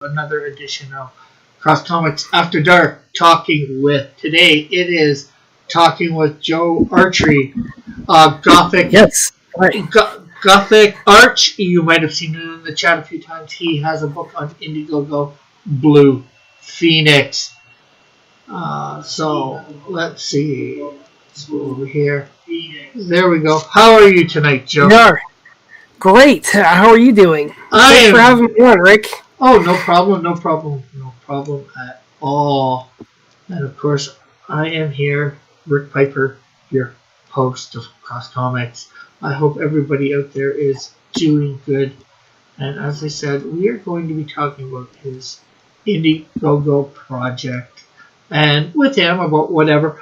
another edition of Cross Comics After Dark. Today it is talking with Joe Archey, Gothic. Yes, right. Gothic Arch. You might have seen it in the chat a few times. He has a book on Indiegogo, Blue Phoenix. So let's see. Let's go over here. There we go. How are you tonight, Joe? Yeah, great. How are you doing? Thanks for having me on, Rick. Oh, no problem at all. And of course, I am here, Rick Piper, your host of Cross Comics. I hope everybody out there is doing good. And as I said, we are going to be talking about his Indiegogo project. And with him about whatever.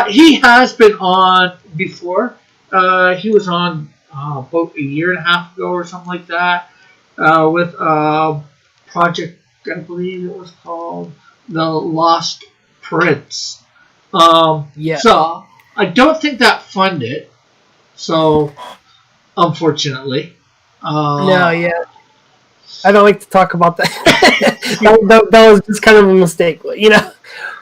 He has been on before. He was on about a year and a half ago or something like that with a project, I believe it was called The Lost Prince. Yeah. So I don't think that funded. So unfortunately. No, yeah. I don't like to talk about that. that was just kind of a mistake, you know.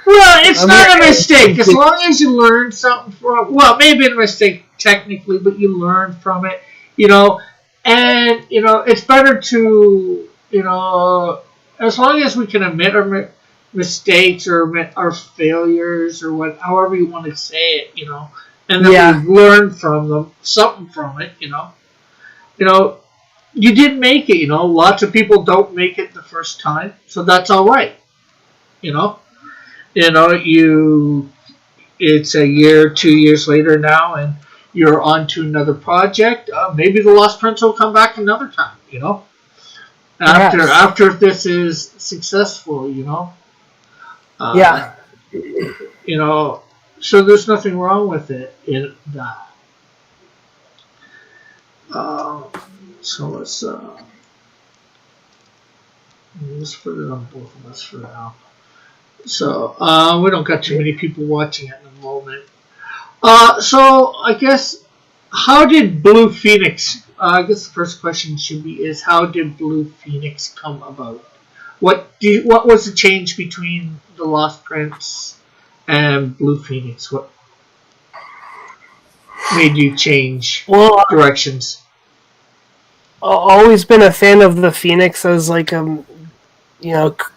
Well, it's not a mistake as long as you learn something from it. Well, maybe a mistake technically, but you learn from it, you know. And, you know, it's better to, you know, as long as we can admit our mistakes or admit our failures or however you want to say it, you know, and then we learn from them, something from it, you know. You know, you did make it, you know. Lots of people don't make it the first time, so that's all right, you know. You know, it's a year, 2 years later now, and you're on to another project. Maybe The Lost Prince will come back another time, you know. After this is successful, you know. Yeah. You know, so there's nothing wrong with it in that. So let's put it on both of us for now. So we don't got too many people watching at the moment. So I guess how did Blue Phoenix? I guess the first question should be is how did Blue Phoenix come about? What was the change between The Lost Prince and Blue Phoenix? What made you change directions? I've always been a fan of the Phoenix as like a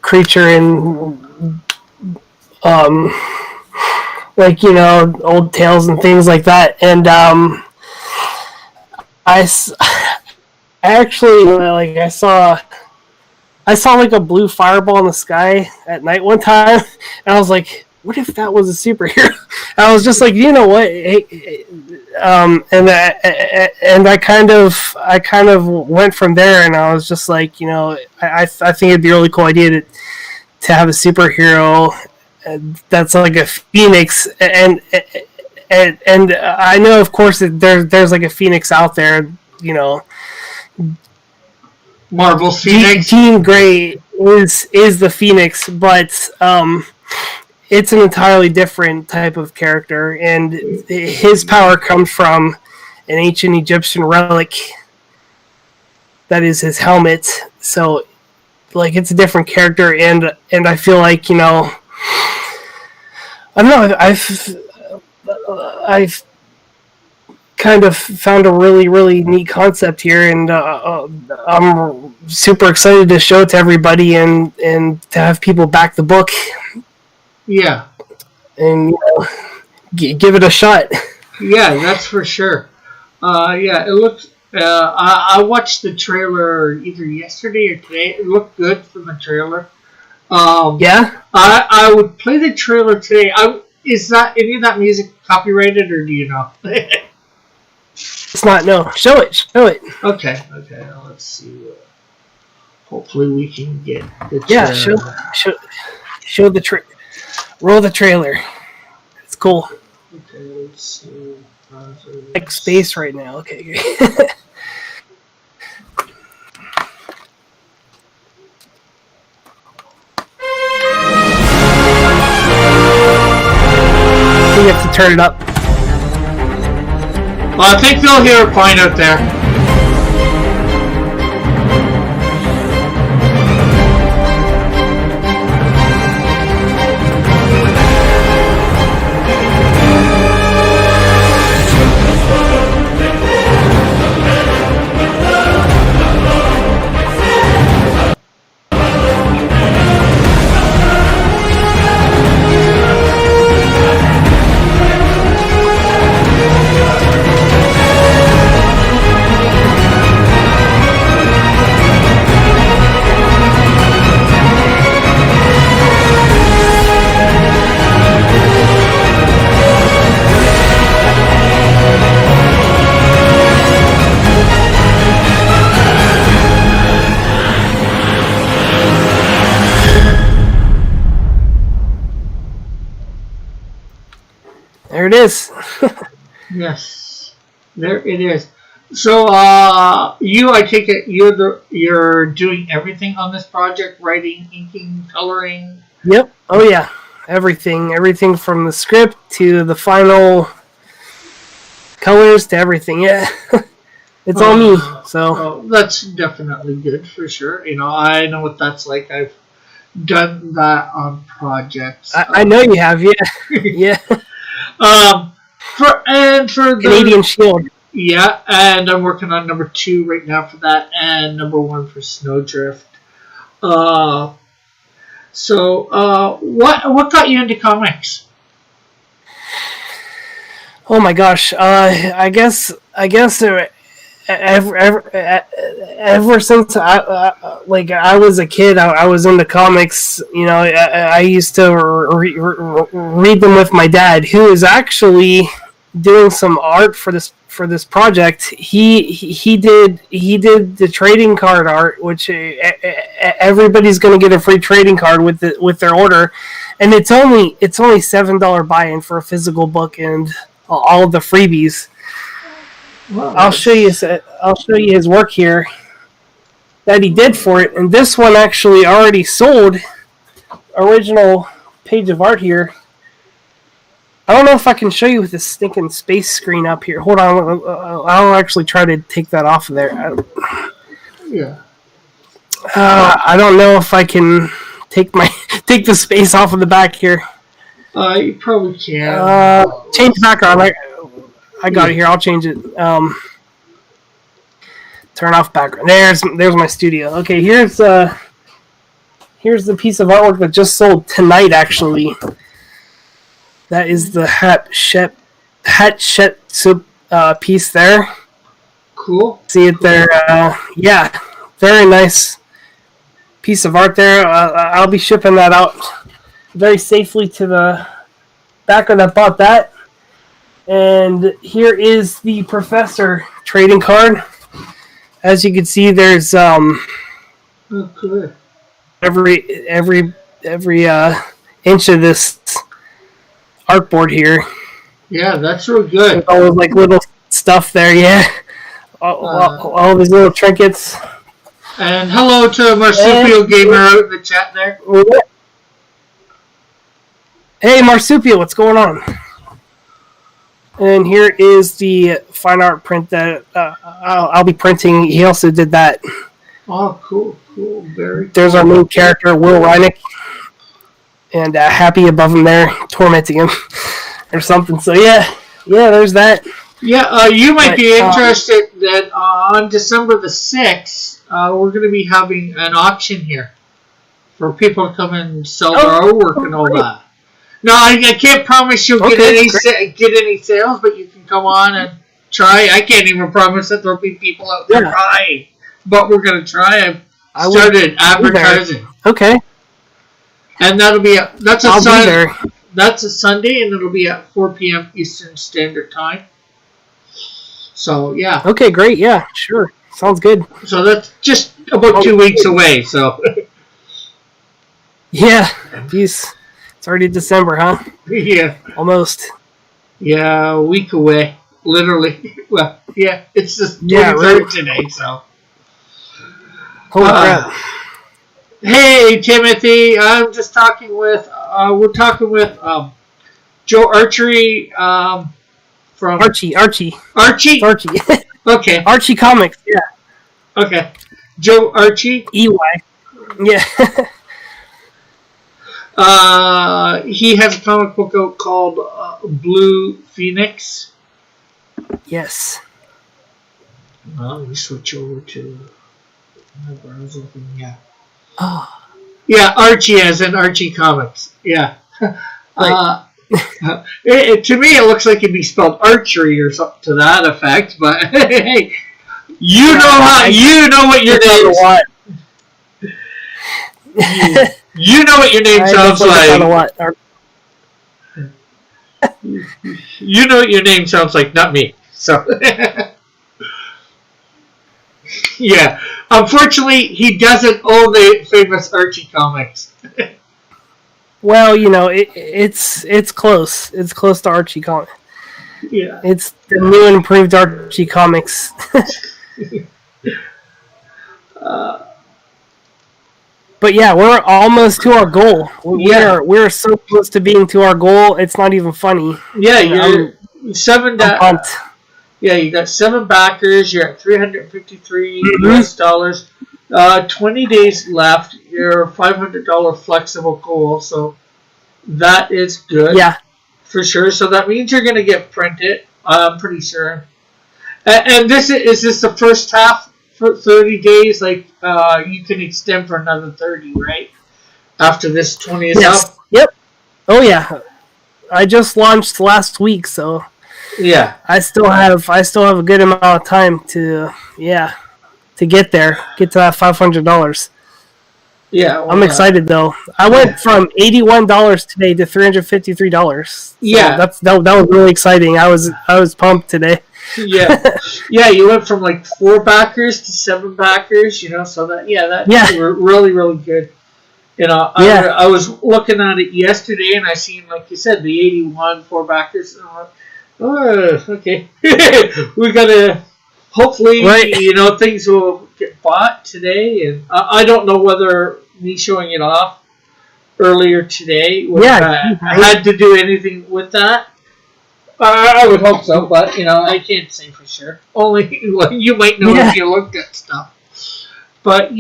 creature in like, you know, old tales and things like that. And I actually, like, I saw like a blue fireball in the sky at night one time, and I was like, what if that was a superhero? And I was just like, you know what? And I kind of went from there, and I was just like, you know, I think it'd be a really cool idea to have a superhero that's like a phoenix, and I know, of course, that there's like a phoenix out there, you know. Marvel's Phoenix. Jean Grey is the Phoenix, but it's an entirely different type of character, and his power comes from an ancient Egyptian relic that is his helmet. So, like, it's a different character, and I feel like, you know, I don't know, I've kind of found a really, really neat concept here, and I'm super excited to show it to everybody and to have people back the book. Yeah. And, you know, give it a shot. Yeah, that's for sure. Yeah, it looks... I watched the trailer either yesterday or today. It looked good from the trailer. Yeah? I would play the trailer today. Is that any of that music copyrighted, or do you know? It's not, no. Show it. Okay. Let's see. Hopefully we can get the trailer. Yeah, show the trailer. Roll the trailer. It's cool. Okay, let's see. Like space right now. Okay, great. You have to turn it up. Well, I think they'll hear it fine out there. There it is. Yes, there it is. So, I take it you're doing everything on this project: writing, inking, coloring. Yep. Oh yeah. Everything from the script to the final colors to everything. Yeah. It's all me. So That's definitely good for sure. I know what that's like. I've done that on projects. I know you have. Yeah. Yeah. For the Canadian Shield. Yeah, and I'm working on number 2 right now for that, and number 1 for Snowdrift. What got you into comics? Oh my gosh. I guess ever since I was a kid, I was into comics. I used to read them with my dad, who is actually doing some art for this project. He did the trading card art, which everybody's going to get a free trading card with their order, and it's only $7 buy-in for a physical book and all of the freebies. Well, I'll show you his work here that he did for it, and this one actually already sold. Original page of art here. I don't know if I can show you with this stinking space screen up here. Hold on, I'll actually try to take that off of there. Yeah. I don't know if I can take the space off of the back here. You probably can. Change background. I got it here. I'll change it. Turn off background. There's my studio. Okay, here's the piece of artwork that just sold tonight. Actually, that is the Hatshepsut piece there. Cool. See it there? Yeah, very nice piece of art there. I'll be shipping that out very safely to the backer that bought that. And here is the Professor trading card. As you can see, there's cool. every inch of this artboard here. Yeah, that's real good. With all those little stuff there, yeah. All these little trinkets. And hello to Marsupial Gamer out in the chat there. Hey, Marsupial, what's going on? And here is the fine art print that I'll be printing. He also did that. Oh, cool. Very cool. There's our main character, Will Reinick. And Happy above him there, tormenting him. Or something. So, yeah, there's that. Yeah, you might be interested that on December the 6th, we're going to be having an auction here for people to come and sell their artwork and all that. No, I can't promise you'll get any sales, but you can come on and try. I can't even promise that there'll be people out there buying, but we're going to try. I've started advertising. Okay. And that's a Sunday, and it'll be at 4 p.m. Eastern Standard Time. So, yeah. Okay, great. Yeah, sure. Sounds good. So that's just about 2 weeks away, so. Yeah. Peace. It's already December, huh? Yeah. Almost. Yeah, a week away. Literally. Well, yeah, it's just 23rd today, so. Holy crap. Hey, Timothy. I'm just talking with, we're talking with Joe Archey from... Archie. Archie? Okay. Archie Comics, yeah. Okay. Joe Archey? EY. Yeah. He has a comic book out called Blue Phoenix. Yes. Let me switch over to my browser thing. Yeah. Oh. Yeah, Archie as in Archie Comics. Yeah. Right. To me, it looks like it'd be spelled archery or something to that effect. But hey, you know what your name is. You know what your name sounds like. You know what your name sounds like, not me. So, yeah. Unfortunately, he doesn't own the famous Archie Comics. Well, it's close. It's close to Archie Comics. Yeah. It's the new and improved Archie Comics. But yeah, we're almost to our goal. We're so close to being to our goal. It's not even funny. Yeah, you're I'm pumped. Yeah, you got 7 backers. You're at $353 US dollars. 20 days left. Your $500 flexible goal. So that is good. Yeah, for sure. So that means you're going to get printed. I'm pretty sure. And this is this the first half for 30 days? Like you can extend for another 30, right? After this 20 is up. Yep. Oh yeah. I just launched last week, so yeah. I still have a good amount of time to get there, get to that $500. Yeah, well, I'm excited though. I went from $81 today to $353. So yeah, that was really exciting. I was pumped today. Yeah, you went from like 4 backers to 7 backers. So that's really really good. I was looking at it yesterday and I seen, like you said, the 81 4 backers. And I'm like, oh, okay, we gotta. Hopefully, things will get bought today, and I don't know whether me showing it off earlier today had to do anything with that. I would hope so, but I can't say for sure. Only you might know if you looked at stuff. But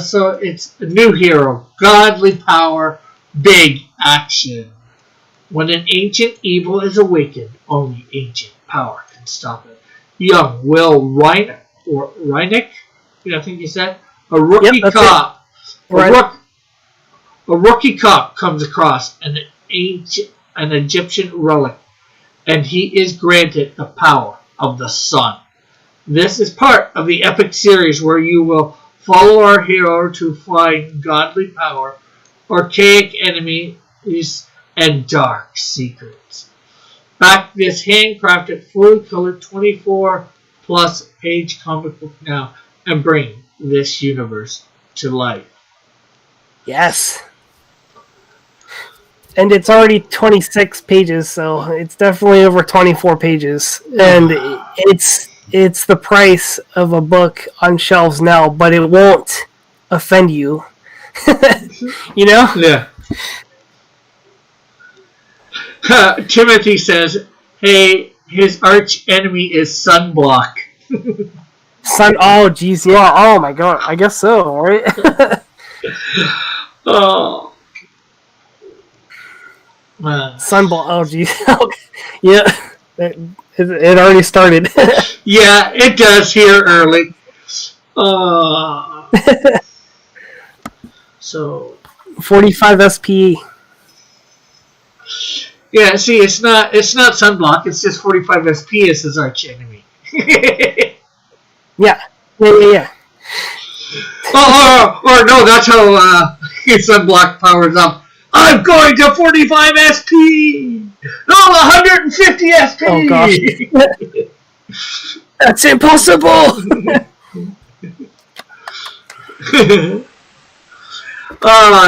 so it's a new hero, godly power, big action. When an ancient evil is awakened, only ancient power can stop it. Young Will Reinick, I think you said, a rookie cop. A rookie cop comes across an Egyptian relic, and he is granted the power of the sun. This is part of the epic series where you will follow our hero to find godly power, archaic enemies, and dark secrets. Back this handcrafted, fully colored 24-plus page comic book now and bring this universe to life. Yes. And it's already 26 pages, so it's definitely over 24 pages. And it's the price of a book on shelves now, but it won't offend you. Yeah. Timothy says, hey, his arch enemy is Sunblock. Oh, geez, yeah. Oh, my God. I guess so, right? Oh. Sunblock. Oh, geez. Yeah. It already started. Yeah, it does here early. So 45 SPE. Yeah, see, it's not Sunblock. It's just 45 SP is his arch enemy. Yeah. Or no, that's how Sunblock powers up. I'm going to 45 SP. No, 150 SP. Oh gosh, that's impossible.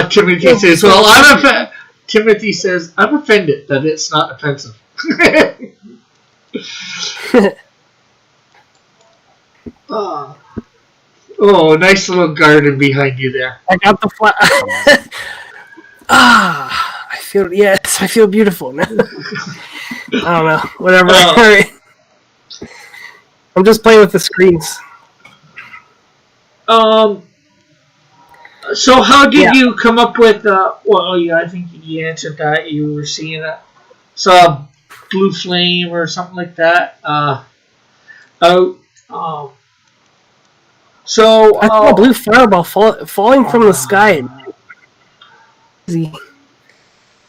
Timothy says, Timothy says, I'm offended that it's not offensive. Oh, nice little garden behind you there. I got the flat. I feel beautiful now. I don't know. Whatever. I'm just playing with the screens. So how did you come up with? I think you answered that. You were seeing it. Saw blue flame or something like that. So I saw a blue fireball falling from the sky. Easy.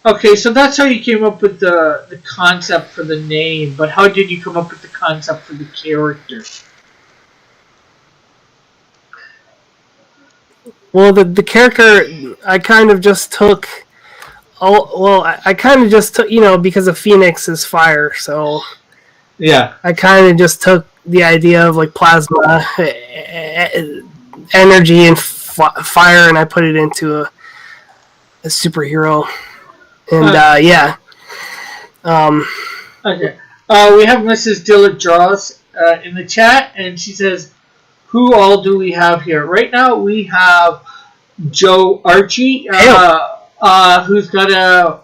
Okay, so that's how you came up with the concept for the name. But how did you come up with the concept for the character? Well, the character, I kind of just took... I kind of just took, because of Phoenix is fire, so... Yeah. I kind of just took the idea of, like, plasma, energy, and fire, and I put it into a superhero. And yeah. Okay. We have Mrs. Dillard Draws in the chat, and she says, "Who all do we have here right now? We have Joe Archey, who's got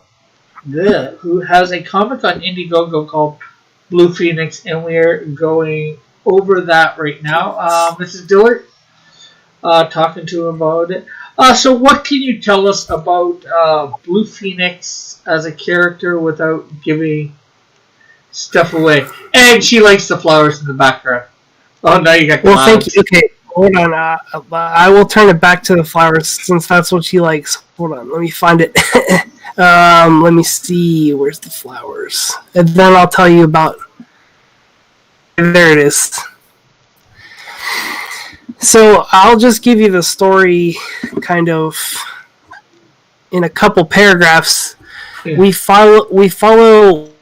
who has a comic on Indiegogo called Blue Phoenix, and we're going over that right now. Mrs. Dillard, talking to him about it. So what can you tell us about Blue Phoenix as a character without giving stuff away?" And she likes the flowers in the background. Oh, now you got clouds. Well, thank you. Okay, hold on. I will turn it back to the flowers since that's what she likes. Hold on, let me find it. Let me see. Where's the flowers? And then I'll tell you about. There it is. So I'll just give you the story, kind of, in a couple paragraphs. Yeah. We follow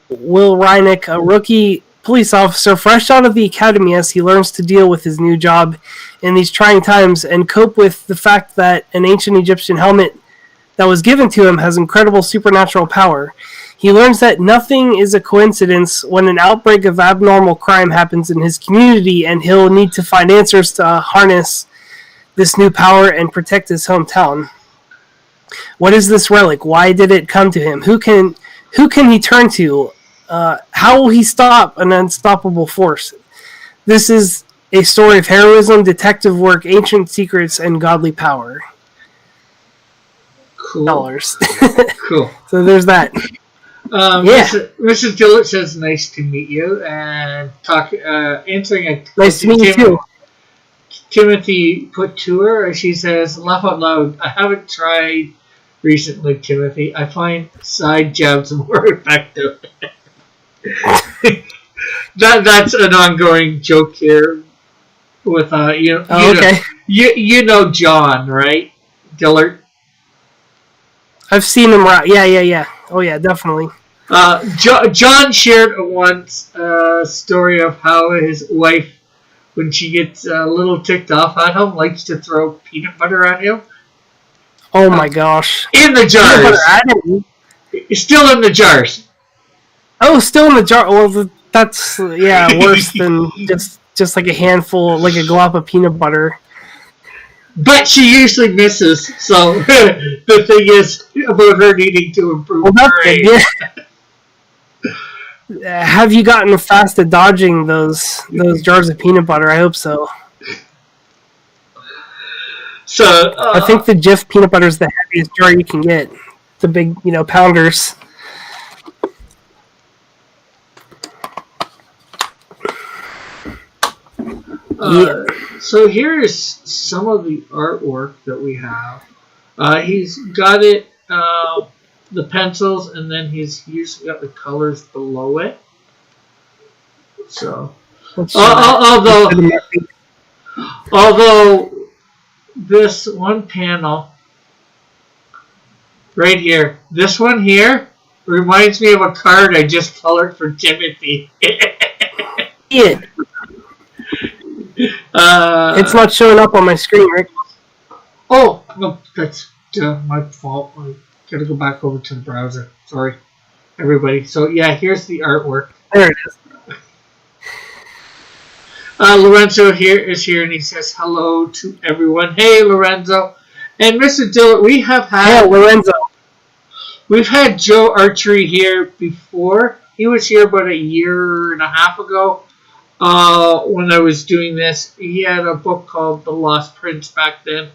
Will Reinick, a rookie police officer fresh out of the academy, as he learns to deal with his new job in these trying times and cope with the fact that an ancient Egyptian helmet that was given to him has incredible supernatural power. He learns that nothing is a coincidence when an outbreak of abnormal crime happens in his community, and he'll need to find answers to harness this new power and protect his hometown. What is this relic? Why did it come to him? Who can he turn to? How will he stop an unstoppable force? This is a story of heroism, detective work, ancient secrets, and godly power. Cool. Dollars. Cool. So there's that. Yeah. Mrs. Dillard says, "Nice to meet you," and answering a nice to meet you too. Timothy put to her. She says, "Laugh out loud. I haven't tried recently, Timothy. I find side jabs more effective." That's an ongoing joke here with you know John, right? Dillard. I've seen him. Yeah. Oh yeah, definitely. John shared once a story of how his wife, when she gets a little ticked off at him, likes to throw peanut butter at him. Oh my gosh! In the jars. Still in the jars. Oh, still in the jar. Well, that's worse than just like a handful, like a glop of peanut butter. But she usually misses, so the thing is about her needing to improve her aim. Yeah. Have you gotten fast at dodging those jars of peanut butter? I hope so. So I think the Jif peanut butter is the heaviest jar you can get. The big, pounders. So here's some of the artwork that we have. He's got it, the pencils, and then he's usually got the colors below it. So, although this one panel right here, this one here reminds me of a card I just colored for Timothy. Yeah. It's not showing up on my screen, Rick. Oh, no, that's my fault. I gotta go back over to the browser. Sorry, everybody. So, yeah, here's the artwork. There it is. Lorenzo is here, and he says hello to everyone. Hey, Lorenzo. And Mr. Dillard, we've had Joe Archey here before. He was here about a year and a half ago. When I was doing this, he had a book called The Lost Prince back then.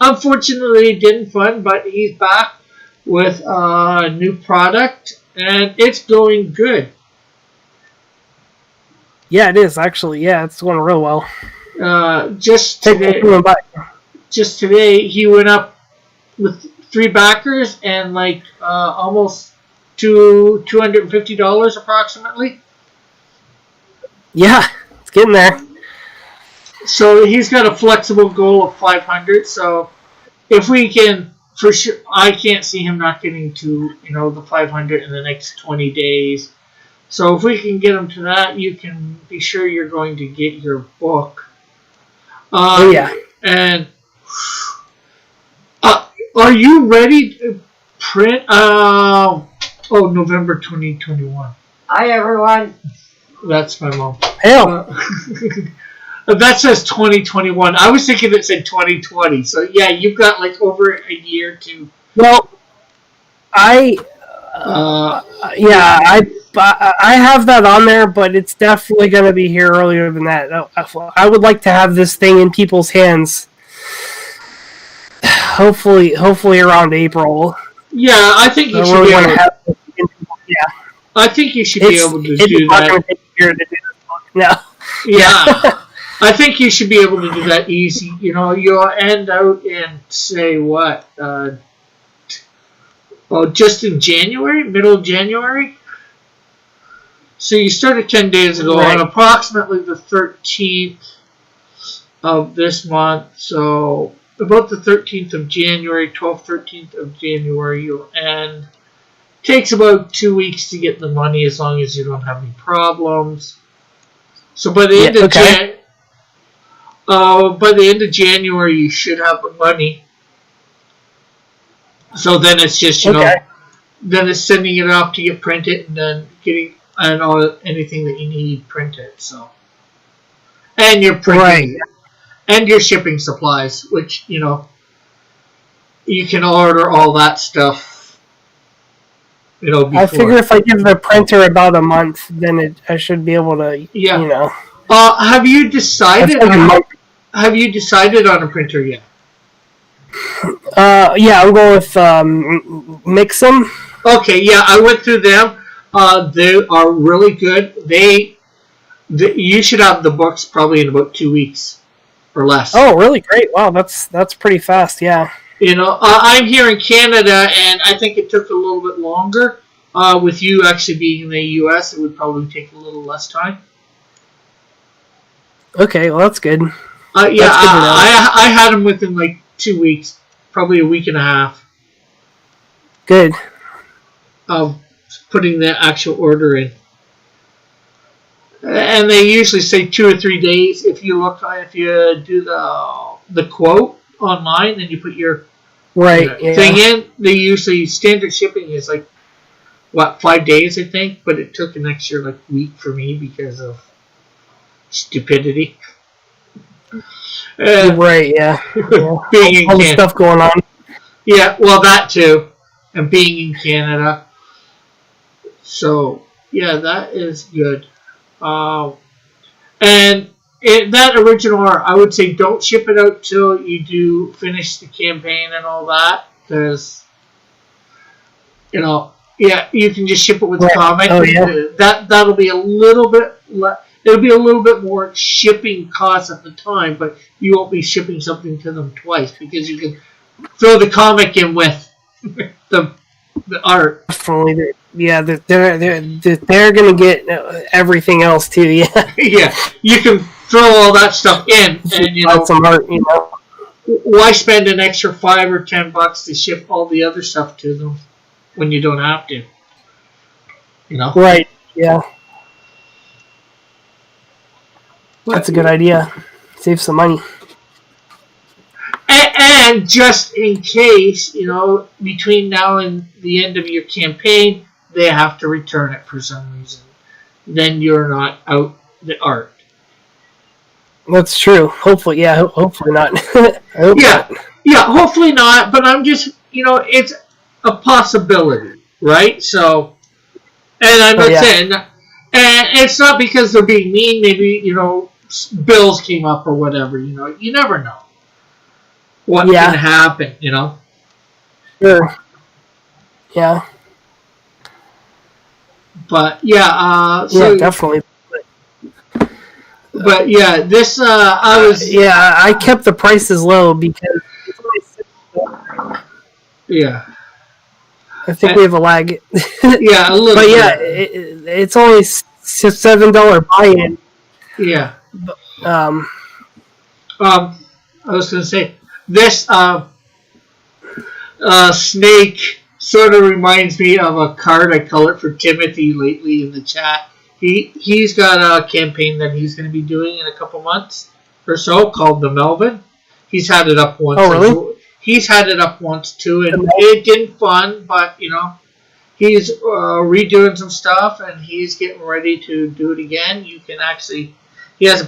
Unfortunately, it didn't fund, but he's back with a new product, and it's going good. Yeah, it is, actually. Yeah, it's going real well. Just today, he went up with 3 backers and almost $250 approximately. Yeah, it's getting there. So he's got a flexible goal of 500. So if we can, for sure, I can't see him not getting to the 500 in the next 20 days. So if we can get him to that, you can be sure you're going to get your book. Oh yeah. And are you ready? print. November 2021. Hi, everyone. That's my mom. Hell. That says 2021. I was thinking it said 2020. So yeah, you've got like over a year to. Well, I have that on there, but it's definitely going to be here earlier than that. I would like to have this thing in people's hands. Hopefully around April. Yeah, I think you should be able to. Yeah. I think you should be able to do not that. going to take a year to do this book. No. Yeah. I think you should be able to do that easy. You'll end out in, say, what? Just in January? Middle of January? So you started 10 days ago on approximately the 13th of this month. So about the 13th of January, 12th, 13th of January, you'll end. Takes about 2 weeks to get the money as long as you don't have any problems. So by the end of January, you should have the money. So then it's just then it's sending it off to get printed and then getting anything that you need printed. So and your printing and your shipping supplies, which you can order all that stuff. Before. I figure if I give the printer about a month, then I should be able to. Yeah. Have you decided? Have you decided on a printer yet? Yeah, I'm going with Mixum. Okay, yeah, I went through them. They are really good. You should have the books probably in about 2 weeks or less. Oh, really? Great! Wow, that's pretty fast. Yeah. I'm here in Canada, and I think it took a little bit longer. With you actually being in the U.S., it would probably take a little less time. Okay, well that's good. Yeah, I had them within like 2 weeks, probably a week and a half. Good. Of putting the actual order in, and they usually say 2 or 3 days. If you do the quote online and you put your thing in, they usually standard shipping is like 5 days, I think, but it took an extra week for me because of stupidity. Yeah. Being all the stuff going on. Yeah, well, that too, and being in Canada. So yeah, that is good. And that original art, I would say don't ship it out till you do finish the campaign and all that, because you can just ship it with the comic. Oh, yeah. That'll be a little bit. It'll be a little bit more shipping costs at the time, but you won't be shipping something to them twice because you can throw the comic in with the art. Definitely, yeah. They're gonna get everything else too. Yeah. Yeah, you can throw all that stuff in, and some art. Why spend an extra $5 or $10 to ship all the other stuff to them when you don't have to? Right. Yeah. That's a good idea. Save some money. And just in case, between now and the end of your campaign, they have to return it for some reason. Then you're not out the art. That's true. Hopefully, yeah. Hopefully not. Yeah, hopefully not. But I'm just, it's a possibility, right? So, and I'm not saying, and it's not because they're being mean. Maybe bills came up or whatever. You never know what can happen. Sure. Yeah. But yeah. So, definitely. But yeah, this I was. Yeah, I kept the prices low because. Yeah. I think we have a lag. Yeah, a little. But yeah, it's only $7 buy-in. Yeah. I was gonna say this snake sort of reminds me of a card I colored for Timothy lately in the chat. He's got a campaign that he's going to be doing in a couple months or so called the Melvin. He's had it up once. Oh, really? he's had it up once too, and it didn't fun, but he's redoing some stuff, and he's getting ready to do it again. You can actually, he has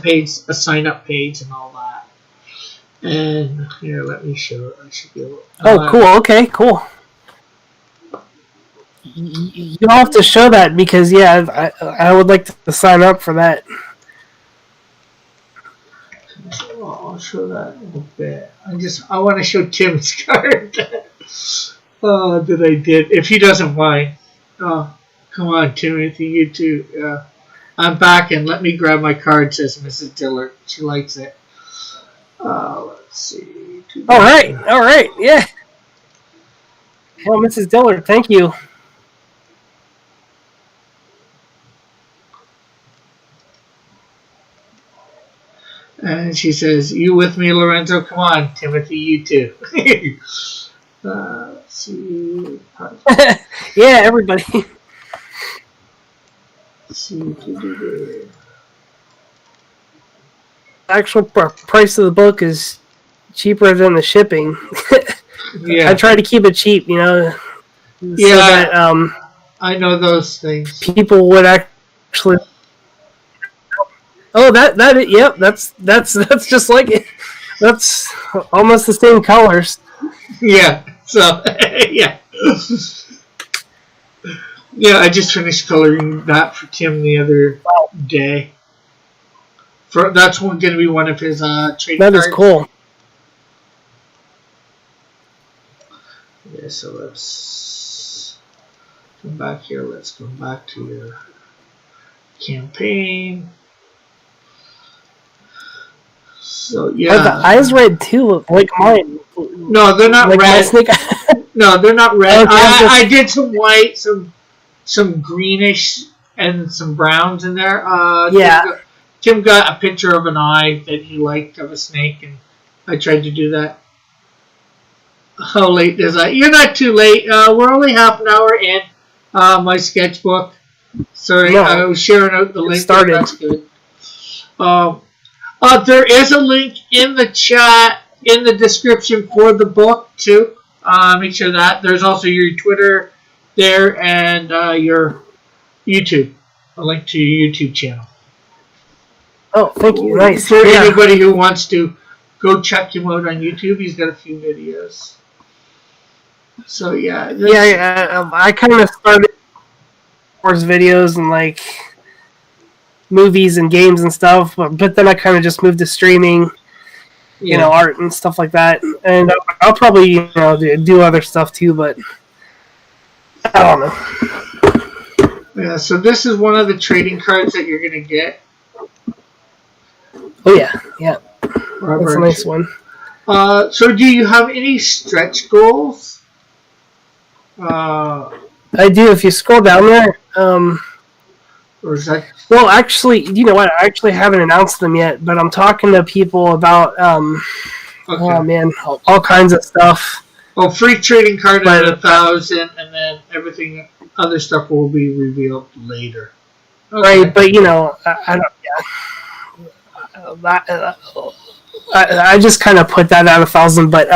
a sign up page and all that. And here, let me show it. I should be able. Oh, cool. Okay, cool. You'll have to show that because I would like to sign up for that. I'll show that in a bit. I want to show Tim's card. That I did. If he doesn't mind. Oh, come on, Timothy, you too. I'm back, and let me grab my card, says Mrs. Dillard. She likes it. Let's see. All right, yeah. Well, Mrs. Dillard, thank you. And she says, "You with me, Lorenzo? Come on, Timothy, you too." Let's see. Yeah, everybody. Let's see. The actual price of the book is cheaper than the shipping. Yeah, I try to keep it cheap, so that I know those things. People would actually. Oh, yep, that's just like it. That's almost the same colors. Yeah. So yeah. Yeah, I just finished coloring that for Tim the other day. That's going to be one of his trading cards. That is cool. Yeah, so let's come back here. Let's go back to your campaign. So yeah, are the eyes red too, like mine? No, they're not like red. No, they're not red. Okay, I did some white, some greenish, and some browns in there. Yeah. Tim got a picture of an eye that he liked of a snake, and I tried to do that. How late is that? You're not too late. We're only half an hour in my sketchbook. Sorry, No, I was sharing out the link. started. That's good. There is a link in the chat, in the description for the book, too. Make sure that. There's also your Twitter there and your YouTube. A link to your YouTube channel. Oh, thank you. Nice. For anybody who wants to go check him out on YouTube, he's got a few videos. So, yeah. I kind of started Wars videos and, like, movies and games and stuff, but then I kind of just moved to streaming, art and stuff like that. And I'll probably, do other stuff too, but I don't know. Yeah, so this is one of the trading cards that you're going to get. Oh, yeah. Robert. That's a nice one. So do you have any stretch goals? I do. If you scroll down there, or is that... Well, actually, you know what? I actually haven't announced them yet, but I'm talking to people about, oh man, all kinds of stuff. Oh, free trading card at 1,000, and then everything, other stuff will be revealed later. Okay. Right, but I don't. Yeah. I just kind of put that at 1,000, but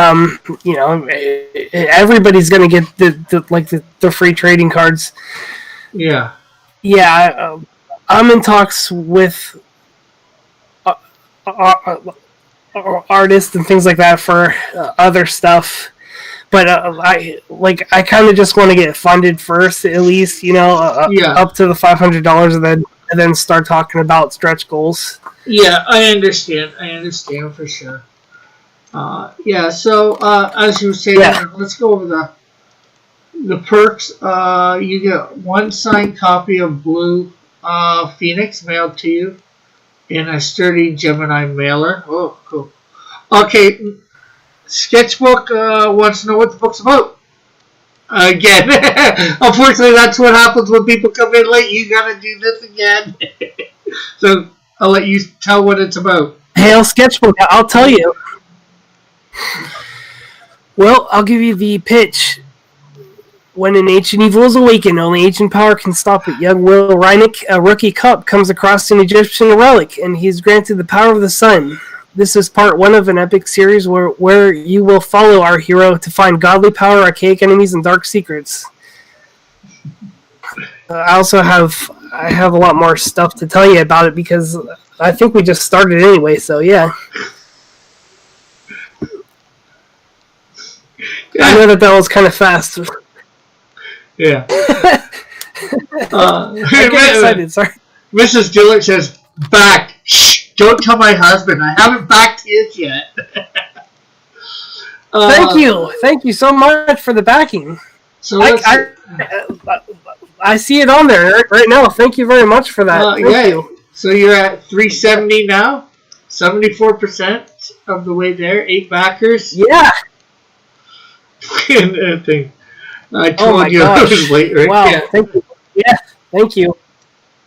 everybody's gonna get the free trading cards. Yeah. Yeah, I'm in talks with artists and things like that for other stuff, but I kind of just want to get funded first, at least, up to the $500, and then start talking about stretch goals. Yeah, I understand for sure. So as you were saying, let's go over the perks. You get one signed copy of Blue Phoenix mailed to you in a sturdy Gemini mailer. Oh, cool. Okay, Sketchbook wants to know what the book's about. Again, unfortunately, that's what happens when people come in late. You gotta do this again. So I'll let you tell what it's about. Hail Sketchbook, I'll tell you. Well, I'll give you the pitch. When an ancient evil is awakened, only ancient power can stop it. Young Will Reineck, a rookie cop, comes across an Egyptian relic, and he's granted the power of the sun. This is part one of an epic series where you will follow our hero to find godly power, archaic enemies, and dark secrets. I have a lot more stuff to tell you about it because I think we just started anyway. So yeah. I know that was kind of fast. Yeah. I get excited. Sorry. Mrs. Dillard says, "Back. Shh! Don't tell my husband. I haven't backed his yet." Thank you so much for the backing. So I see it on there right now. Thank you very much for that. Thank you. So you're at 370 now, 74% of the way there. 8 backers. Yeah. I told you I was late, right? Wow. Yeah. Thank you. Yeah. Thank you.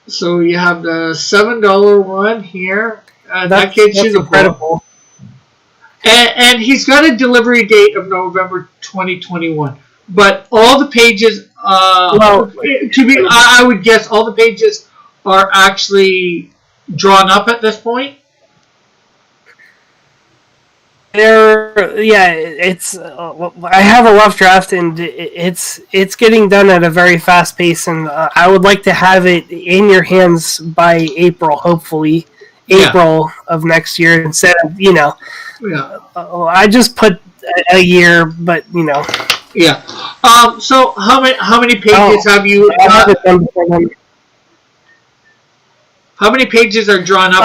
So you have the $7 one here. That gets you the incredible. And he's got a delivery date of November 2021. But all the pages, I would guess all the pages are actually drawn up at this point. It's. I have a rough draft, and it's getting done at a very fast pace, and I would like to have it in your hands by April, hopefully, April of next year instead of I just put a year, but Yeah. So how many pages have you? How many pages are drawn up?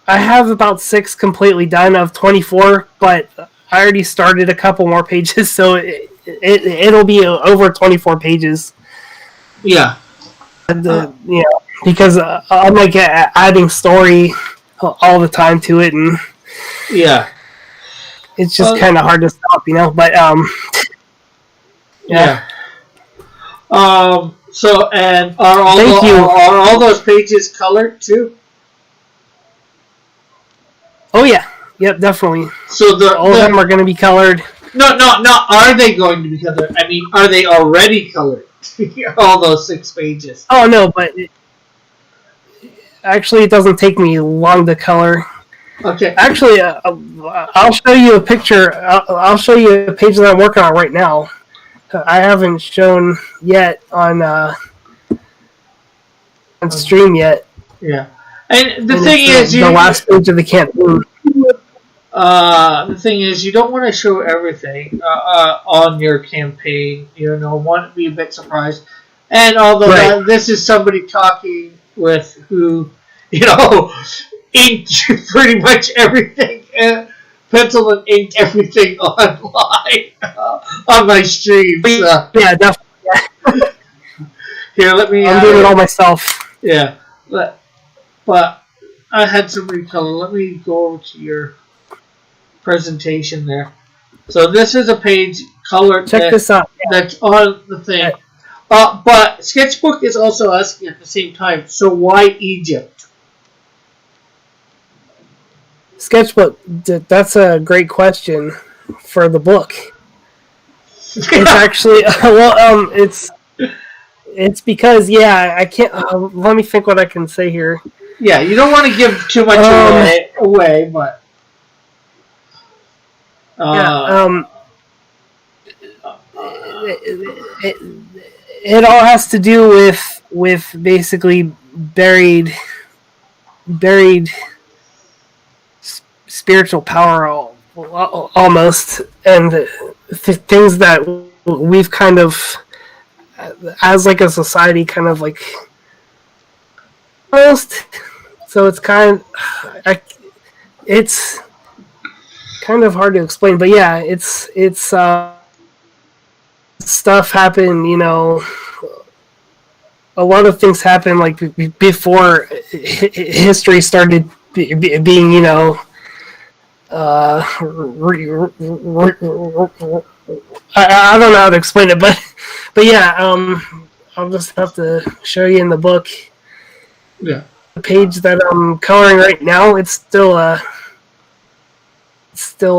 I have about 6 completely done of 24, but I already started a couple more pages, so it'll be over 24 pages. Yeah. And, because I'm like adding story all the time to it, and yeah, it's just kind of hard to stop, But yeah. So and are all those pages colored too? Oh yeah, yep, definitely. So all of them are going to be colored. No. Are they going to be colored? I mean, are they already colored? All those 6 pages. Oh no, but actually, it doesn't take me long to color. Okay. Actually, I'll show you a picture. I'll show you a page that I'm working on right now. I haven't shown yet on stream yet. Yeah. And the thing is, the last page of the campaign. The thing is, you don't want to show everything on your campaign. Want to be a bit surprised. And although this is somebody talking with who, inked pretty much everything, pencil and inked everything online on my stream. So. Yeah, definitely. Here, let me. I'm doing it all myself. Yeah, but I had some recolor. Let me go over to your presentation there. So this is a page colored. Check this out. That's on the thing. But Sketchbook is also asking at the same time, so why Egypt? Sketchbook, that's a great question for the book. It's actually, it's because, I can't, let me think what I can say here. Yeah, you don't want to give too much away, but... It all has to do with basically buried spiritual power almost, and things that we've kind of, as like a society, kind of like almost. So it's it's kind of hard to explain, but yeah, it's stuff happened, a lot of things happened like before history started being, I don't know how to explain it, but yeah, I'll just have to show you in the book. Yeah. The page that I'm coloring right now, it's still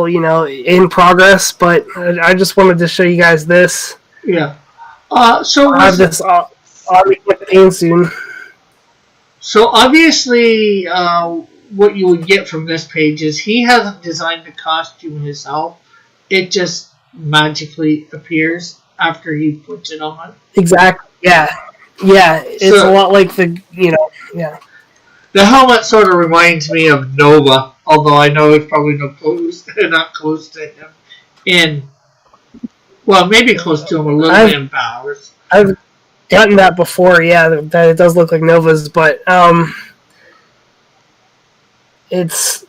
in progress, but I just wanted to show you guys this. Yeah. So I'll have this on the campaign soon. So obviously, what you would get from this page is he hasn't designed the costume himself. It just magically appears after he puts it on. Exactly. Yeah. Yeah. It's a lot like yeah. The helmet sort of reminds me of Nova, although I know it's probably not close to him. Maybe close to him a little bit in powers. I've gotten that before, yeah, that it does look like Nova's, but it's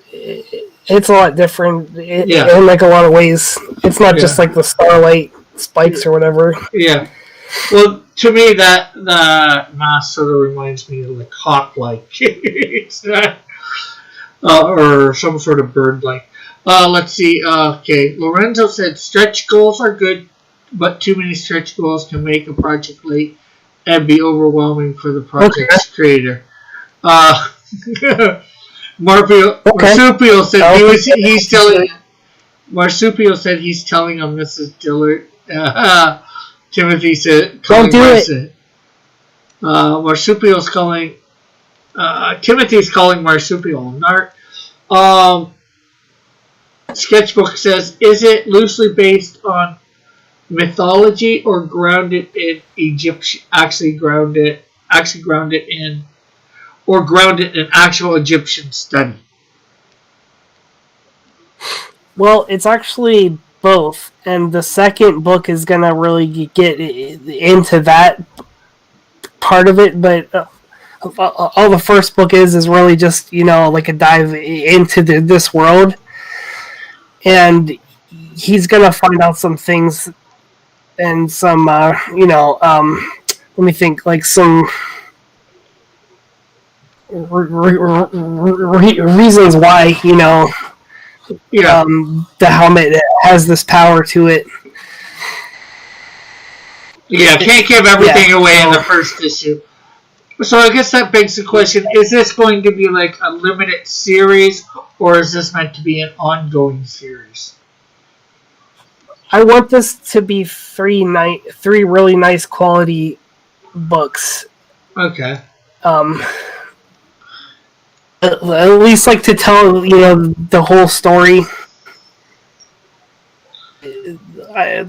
a lot different in like a lot of ways. It's not just like the starlight spikes or whatever. Yeah. Well, to me, that the mask sort of reminds me of like hawk-like. It's not, or some sort of bird-like. Let's see. Okay, Lorenzo said stretch goals are good, but too many stretch goals can make a project late and be overwhelming for the project's creator. Marsupio said Marsupio said he's telling him Mrs. Dillard. Timothy said, "Don't do it." Marsupio's calling. Timothy's calling Marsupio Nart. Sketchbook says, "Is it loosely based on mythology or grounded in Egyptian? Actually grounded in actual Egyptian study?" Well, it's actually both, and the second book is gonna really get into that part of it, but all the first book is really just like a dive into this world, and he's gonna find out some things and some let me think, like some reasons why the helmet has this power to it. Yeah, can't give everything away in the first issue. So I guess that begs the question, is this going to be like a limited series, or is this meant to be an ongoing series? I want this to be three really nice quality books. Okay. At least like to tell the whole story. I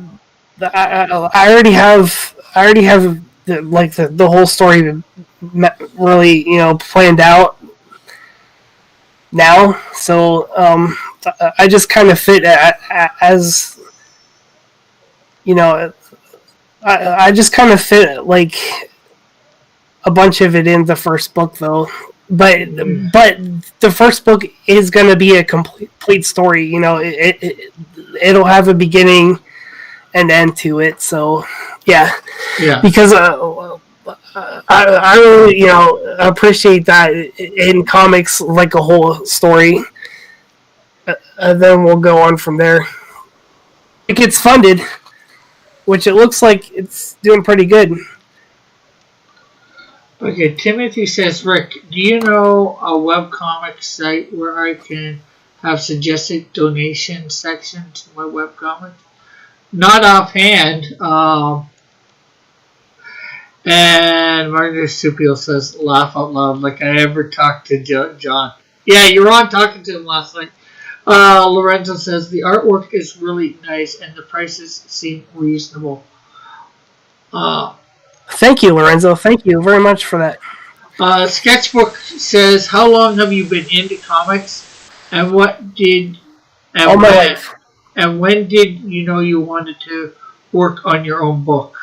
already have the whole story really planned out now, so I just kind of fit as I just kind of fit like a bunch of it in the first book though. But the first book is going to be a complete story. It'll have a beginning and end to it. So yeah. Because I really appreciate that in comics, like a whole story. Then we'll go on from there. It gets funded, which it looks like it's doing pretty good. Okay, Timothy says, Rick, do you know a webcomic site where I can have suggested donation section to my webcomic? Not offhand. And Marsupio says, laugh out loud, like I ever talked to John. Yeah, you were on talking to him last night. Lorenzo says, the artwork is really nice and the prices seem reasonable. Thank you, Lorenzo. Thank you very much for that. Sketchbook says, how long have you been into comics? And what did... All my life. And when did you know you wanted to work on your own book?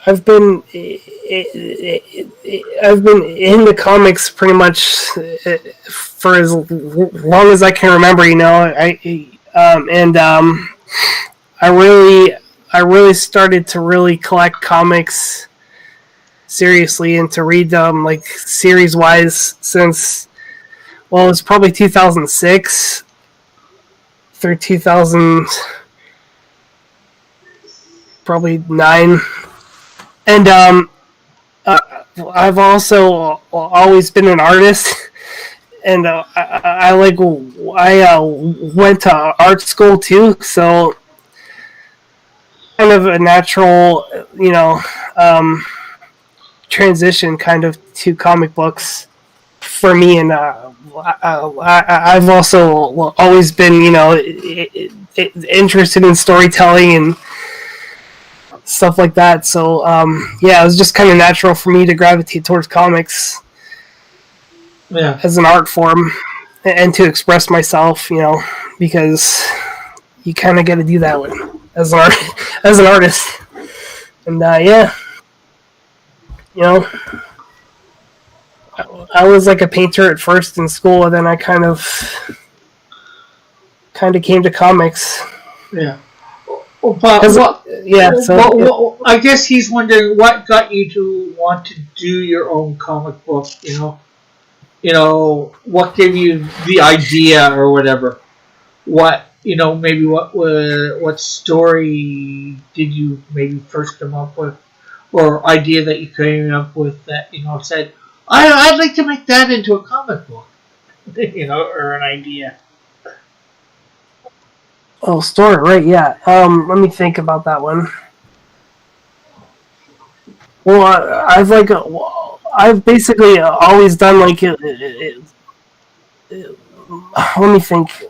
I've been in the comics pretty much for as long as I can remember. I really started to really collect comics seriously and to read them like series wise since it's probably 2006 through 2000 probably 9. And I've also always been an artist, and I went to art school too, so kind of a natural transition kind of to comic books for me, and I've also always been, interested in storytelling and stuff like that. So, it was just kind of natural for me to gravitate towards comics as an art form and to express myself, because you kind of got to do that as an artist. And, I was like a painter at first in school, and then I kind of came to comics. Yeah. But I guess he's wondering what got you to want to do your own comic book. What gave you the idea or whatever. Maybe what story did you maybe first come up with, or idea that you came up with that said, I'd like to make that into a comic book, or an idea. Oh, story, right? Yeah. Let me think about that one. Well, I've basically always done let me think.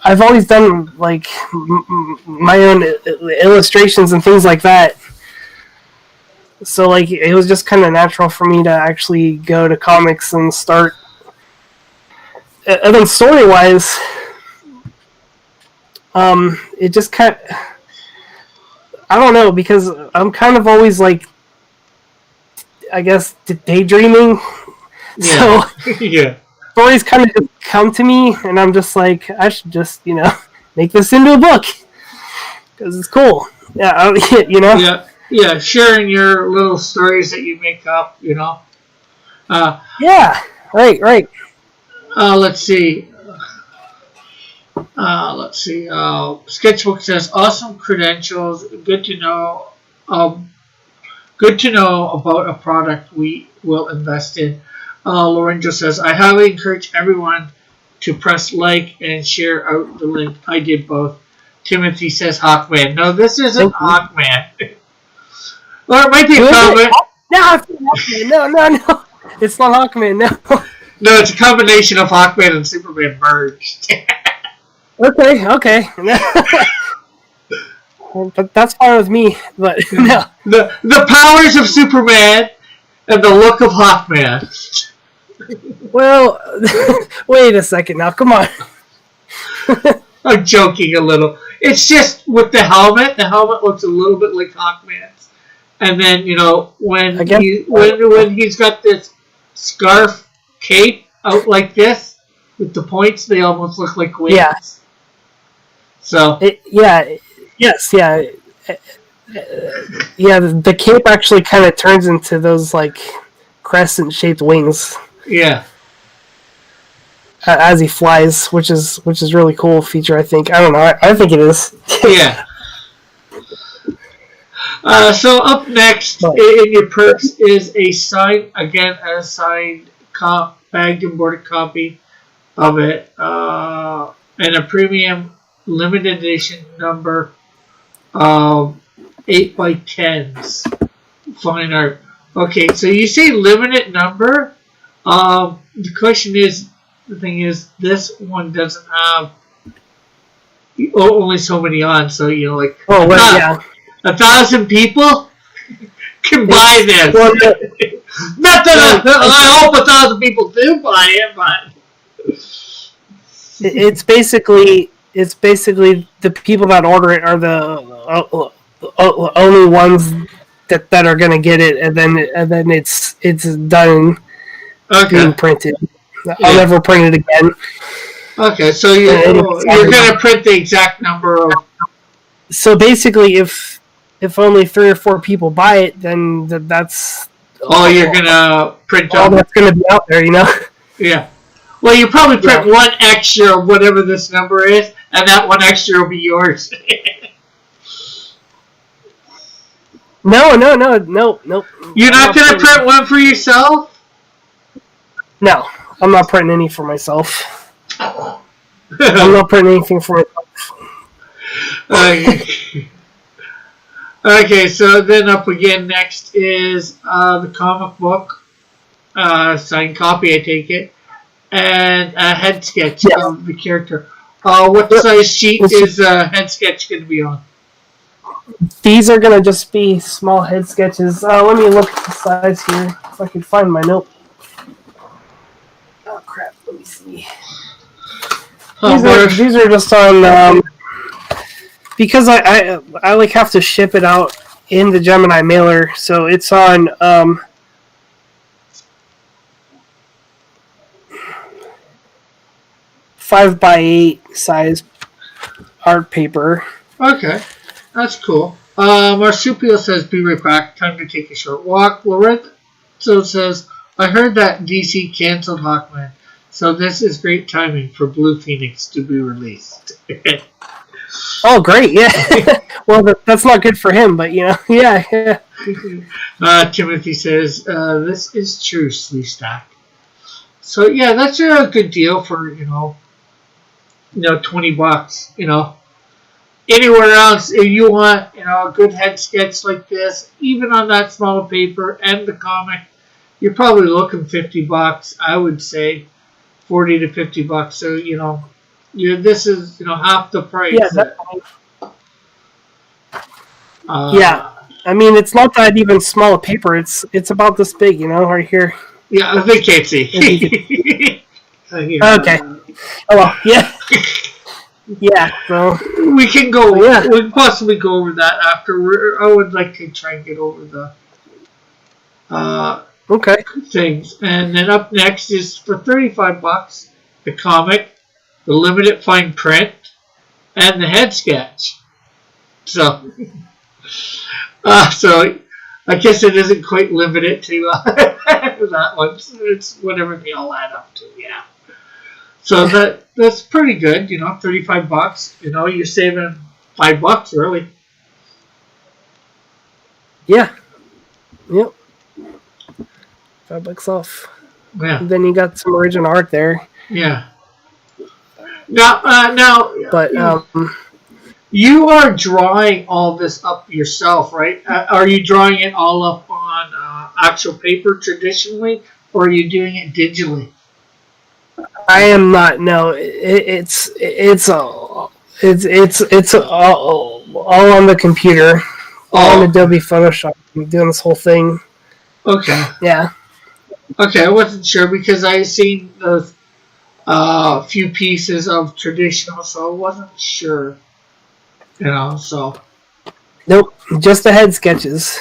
I've always done my own illustrations and things like that. So it was just kind of natural for me to actually go to comics and start. And then story-wise, it just kind of, I don't know, because I'm kind of always I guess daydreaming. Yeah. So Yeah. stories kind of just come to me, and I'm just like, I should just make this into a book because it's cool. Yeah, Yeah, sharing your little stories that you make up. Yeah, right. Let's see. Sketchbook says awesome credentials. Good to know. Good to know about a product we will invest in. Lorenzo says, I highly encourage everyone to press like and share out the link. I did both. Timothy says Hawkman. No, this isn't Hawkman. Or it might be a comment. No, it's not Hawkman. No. No, it's a combination of Hawkman and Superman merged. Okay. But that's fine with me. But no. The powers of Superman and the look of Hawkman. Well, wait a second now. Come on. I'm joking a little. It's just with the helmet. The helmet looks a little bit like Hawkman's. And then, when he's got this scarf cape out like this with the points, they almost look like wings. Yeah. So. The cape actually kind of turns into those crescent-shaped wings. Yeah. As he flies, which is really cool feature. I think. I don't know. I think it is. Yeah. So up next in your perks is a signed bagged and boarded copy of it, and a premium limited edition number 8x10s fine art. Okay, so you say limited number. The question is, the thing is, this one doesn't have only so many on. So 1,000 people can buy this. Not that I hope 1,000 people do buy it, but it's basically the people that order it are the only ones that are gonna get it, and then it's done being printed. I'll never print it again. Okay, so you're gonna print the exact number of. So basically, if only 3 or 4 people buy it, then that's all you're gonna print. All that's gonna be out there, Yeah. Well, you probably print one extra of whatever this number is, and that one extra will be yours. No. You're not gonna print one for yourself? No, I'm not printing any for myself. I'm not printing anything for myself. Okay, so then up again next is the comic book, signed copy, I take it, and a head sketch of the character. What size sheet is head sketch going to be on? These are going to just be small head sketches. Let me look at the size here, if I can find my note. Oh, crap. Let me see. These are just on... because I like have to ship it out in the Gemini mailer, so it's on... 5x8 size art paper. Okay, that's cool. Marsupial says, "Be right back. Time to take a short walk." Lorenzo says, "I heard that DC canceled Hawkman, so this is great timing for Blue Phoenix to be released." Oh, great! Yeah. Well, that's not good for him, but yeah. Timothy says, "This is true, Sleestack." So yeah, that's a good deal for $20. Anywhere else, if you want, a good head sketch like this, even on that small paper and the comic, you're probably looking $50. I would say $40 to $50. So this is half the price. Yeah, definitely. Yeah, I mean it's not that even small a paper. It's about this big, right here. Yeah, they can't see. Okay. Oh well, yeah. Yeah, so we can go. Yeah, we can possibly go over that after. I would like to try and get over the things, and then up next is for $35 the comic, the limited fine print, and the head sketch. So, so I guess it isn't quite limited to that one. It's whatever they all add up to. Yeah. So that's pretty good, $35. You're saving $5 really. Yeah. Yep. $5 off. Yeah. And then you got some original art there. Yeah. Now. But you are drawing all this up yourself, right? Are you drawing it all up on actual paper traditionally, or are you doing it digitally? I am not. No, it's all on the computer, all on Adobe Photoshop. I'm doing this whole thing. Okay. Yeah. Okay, I wasn't sure because I seen a few pieces of traditional, so I wasn't sure. So. Nope, just the head sketches.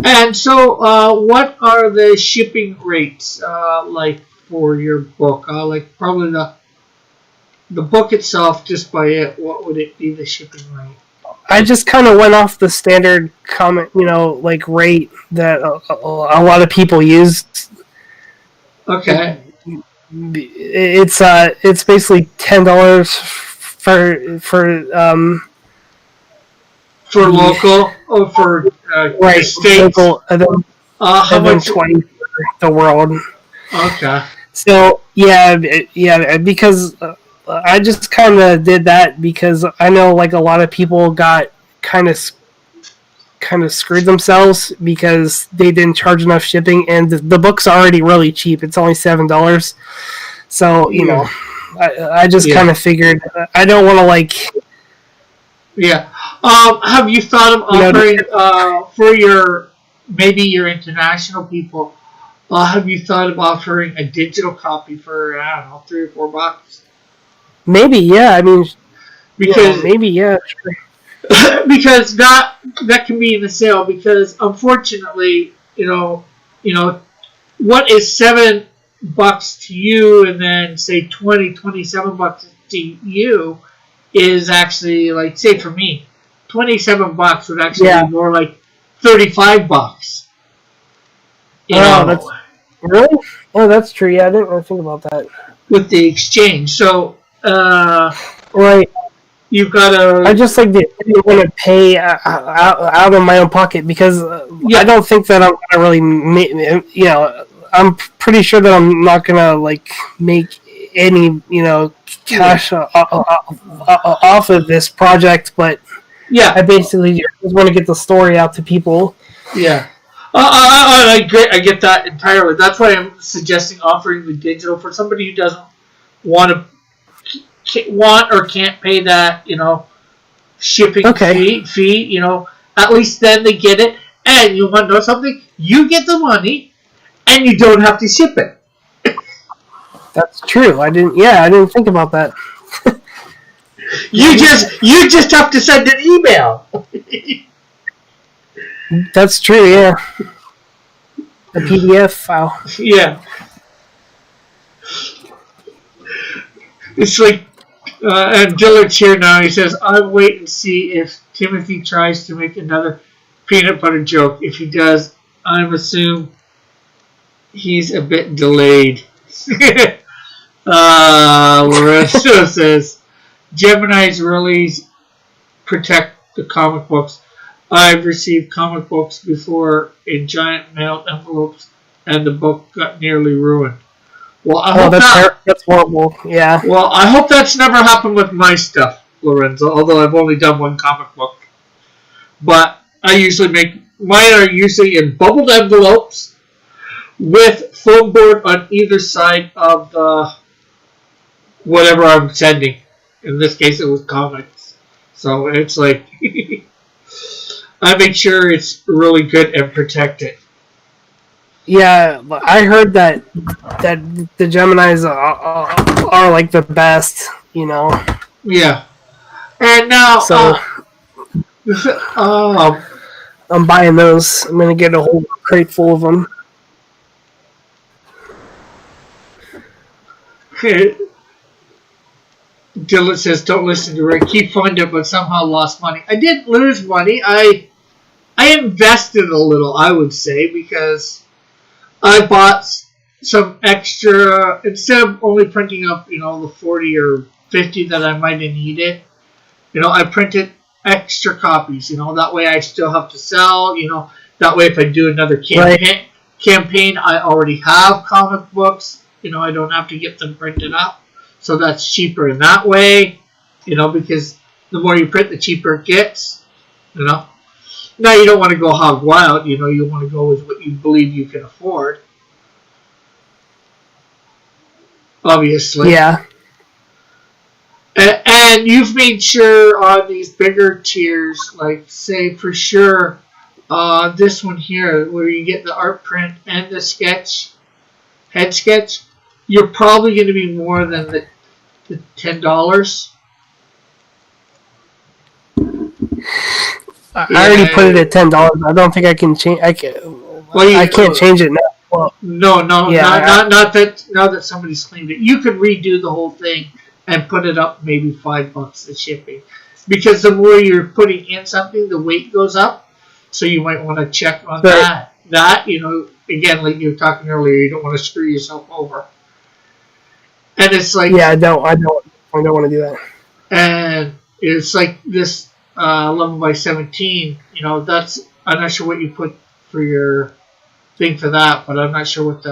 And so, what are the shipping rates like for your book? Like probably the book itself, just by it, what would it be the shipping rate? I just kind of went off the standard comment, like rate that a lot of people use. Okay. It's basically $10 for local or for right states. Local, and then, how much? 20 for the world. Okay. So yeah, because I just kind of did that because I know like a lot of people got kind of screwed themselves because they didn't charge enough shipping, and the book's already really cheap. It's only $7. So I just kind of figured I don't want to like. Yeah. Have you thought of offering for your international people? Have you thought of offering a digital copy for I don't know $3 or $4? Maybe, yeah. I mean, because maybe, yeah. Sure. Because that can be in the sale. Because unfortunately, what is $7 to you, and then say $27 to you, is actually like, say for me, $27 would actually be more like $35. That's really? Oh, that's true. Yeah, I didn't really think about that. With the exchange, so right, you've got to. I just like didn't want to pay out of my own pocket because I don't think that I'm gonna really, I'm pretty sure that I'm not gonna like make any cash off of this project, but Yeah. I basically just want to get the story out to people. Yeah. I get that entirely. That's why I'm suggesting offering the digital for somebody who doesn't want or can't pay that, shipping fee, at least then they get it. And you want to know something? You get the money, and you don't have to ship it. That's true. I didn't think about that. You just have to send an email. That's true, yeah. A PDF file. Yeah. It's like, and Dillard's here now. He says, "I'll wait and see if Timothy tries to make another peanut butter joke. If he does, I'm assume he's a bit delayed." Lorenzo says, "Gemini's really protect the comic books. I've received comic books before in giant mailed envelopes, and the book got nearly ruined." Well, that's horrible. Yeah. Well, I hope that's never happened with my stuff, Lorenzo. Although I've only done one comic book, but I usually mine are usually in bubbled envelopes with foam board on either side of the whatever I'm sending. In this case, it was comics, so it's like I make sure it's really good and protected. Yeah, I heard that the Geminis are like the best, Yeah, and now so I'm buying those. I'm gonna get a whole crate full of them. Dylan says, "Don't listen to Rick. He funded it, but somehow lost money." I didn't lose money. I invested a little, I would say, because I bought some extra, instead of only printing up, the 40 or 50 that I might have needed, I printed extra copies, that way I still have to sell, that way if I do another campaign, I already have comic books, I don't have to get them printed up, so that's cheaper in that way, because the more you print, the cheaper it gets, Now you don't want to go hog wild, you want to go with what you believe you can afford. Obviously. Yeah. And you've made sure on these bigger tiers, like say for sure, this one here, where you get the art print and the head sketch, you're probably going to be more than the $10. I already put it at $10. I don't think I can change. I can't change it now. Well, no. Not that now that somebody's claimed it, you could redo the whole thing and put it up maybe $5 the shipping, because the more you're putting in something, the weight goes up. So you might want to check on that. That again, like you were talking earlier, you don't want to screw yourself over. And it's like I don't want to do that. And it's like this. 11 by 17, that's, I'm not sure what you put for your thing for that, but I'm not sure what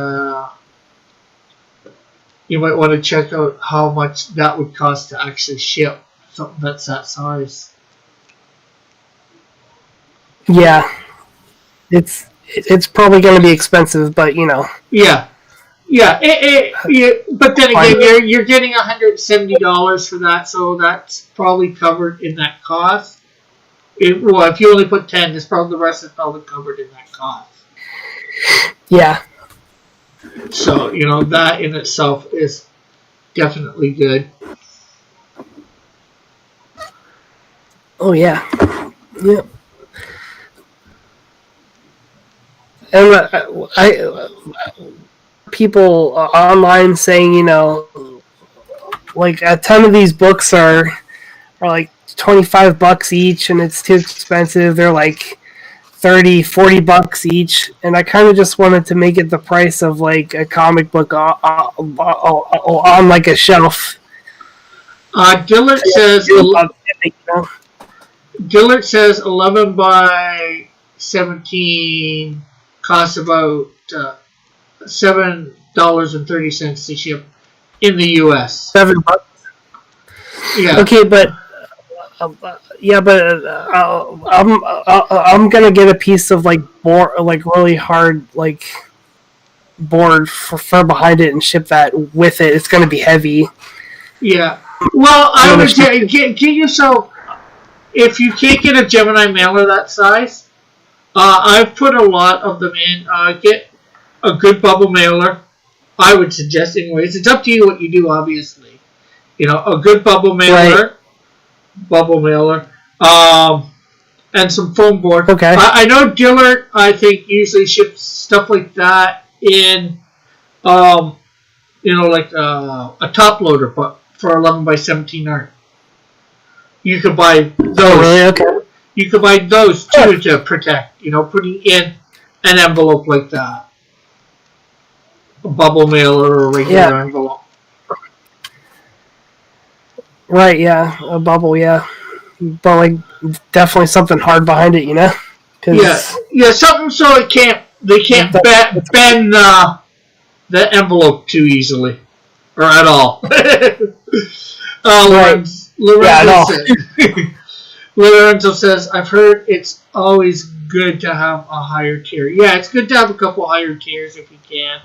you might want to check out how much that would cost to actually ship something that's that size. Yeah, it's probably going to be expensive, but Yeah. But then again, you're getting $170 for that, so that's probably covered in that cost. If you only put 10, the rest is probably covered in that cost. Yeah. So that in itself is definitely good. Oh yeah. Yep. And I people online saying, like a ton of these books are like $25 each, and it's too expensive. They're like $30-$40 each, and I kind of just wanted to make it the price of like a comic book on like a shelf. Dillard says 11 by 17 costs about $7.30 to ship in the U.S. $7. Yeah. Okay, but Yeah, but I'm gonna get a piece of like really hard board for behind it and ship that with it. It's gonna be heavy. Yeah. Well, I I'm would gonna ship say get yourself, if you can't get a Gemini mailer that size. I've put a lot of them in. Get a good bubble mailer. I would suggest, anyways. It's up to you what you do, obviously. A good bubble mailer, right. and some foam board. Okay. I know Dillard, I think, usually ships stuff like that in, like a top loader, but for 11 by 17 art. You could buy those. Oh, really? Okay. You could buy those too to protect. Putting in an envelope like that, a bubble mailer or a regular envelope. Right. Yeah. A bubble. Yeah. But definitely something hard behind it. Yeah. Something so they can't bend the envelope too easily or at all. Right. Lorenzo says, I've heard it's always good to have a higher tier. Yeah, it's good to have a couple higher tiers if you can,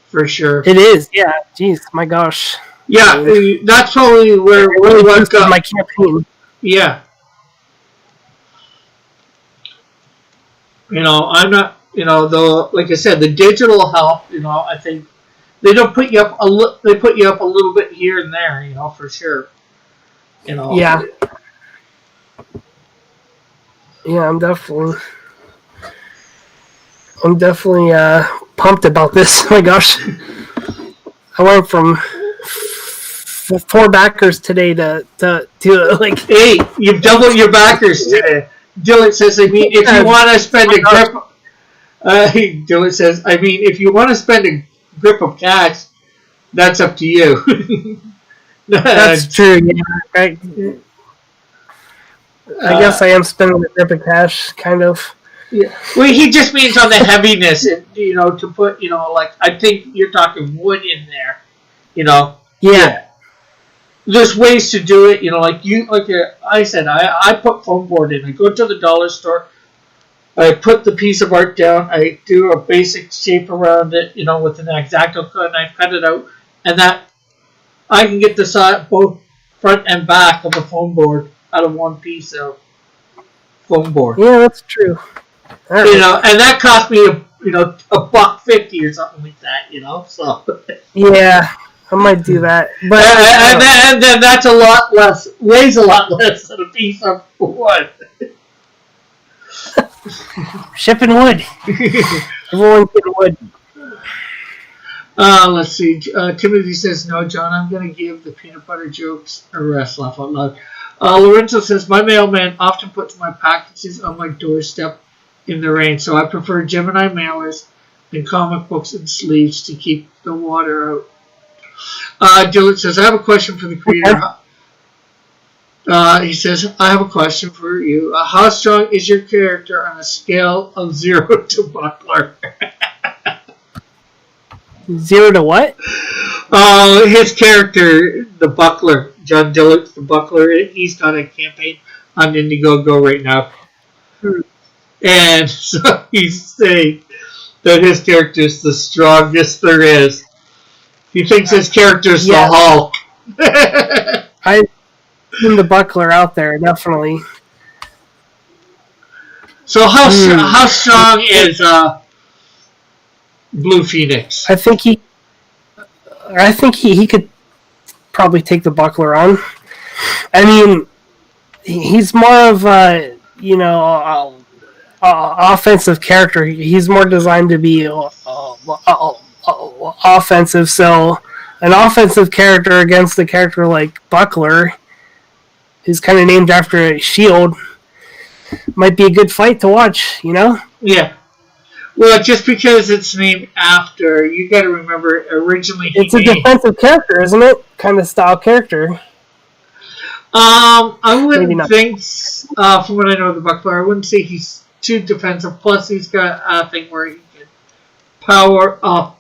for sure. It is, yeah. Jeez, my gosh. Yeah, that's probably where really went my campaign. Yeah. I'm not, though, like I said, the digital help, I think they don't put you up they put you up a little bit here and there, for sure. Yeah. Yeah, I'm definitely pumped about this. Oh my gosh. I went from 4 backers today to like 8. You've doubled your backers today. Dylan says, if you want to spend a grip, Dylan says, if you want to spend a grip of cash, that's up to you. That's true. Yeah, right. I guess I am spending a grip of cash, kind of. Yeah. Well, he just means on the heaviness, to put, I think you're talking wood in there, Yeah. There's ways to do it, I said, I put foam board in. I go to the dollar store, I put the piece of art down, I do a basic shape around it, with an X-Acto knife, cut it out, and that I can get the side, both front and back of the foam board out of one piece of foam board. Yeah, that's true. Right. And that cost me $1.50 or something like that, so. Yeah. I might do that, but and then that's a lot less, weighs a lot less than a piece of wood. Shipping wood. Everyone getting wood. Let's see. Timothy says, no, John, I'm going to give the peanut butter jokes a rest, laugh out loud. Lorenzo says, my mailman often puts my packages on my doorstep in the rain, so I prefer Gemini mailers and comic books and sleeves to keep the water out. Dylan says, I have a question for the creator. He says, I have a question for you. How strong is your character on a scale of 0 to Buckler? 0 to what? His character, the Buckler, John Dillard, the Buckler, he's got a campaign on Indiegogo right now. And so he's saying that his character is the strongest there is. He thinks his character's the Hulk. I've seen the Buckler out there, definitely. So how strong is Blue Phoenix? I think he could probably take the Buckler on. I mean, he's more of a offensive character. He's more designed to be offensive, so an offensive character against a character like Buckler, who's kind of named after a shield, might be a good fight to watch, Yeah. Well, just because it's named after, you got to remember, originally it's a defensive character, isn't it? Kind of style character. I wouldn't think, from what I know of the Buckler, I wouldn't say he's too defensive. Plus, he's got a thing where he can power up.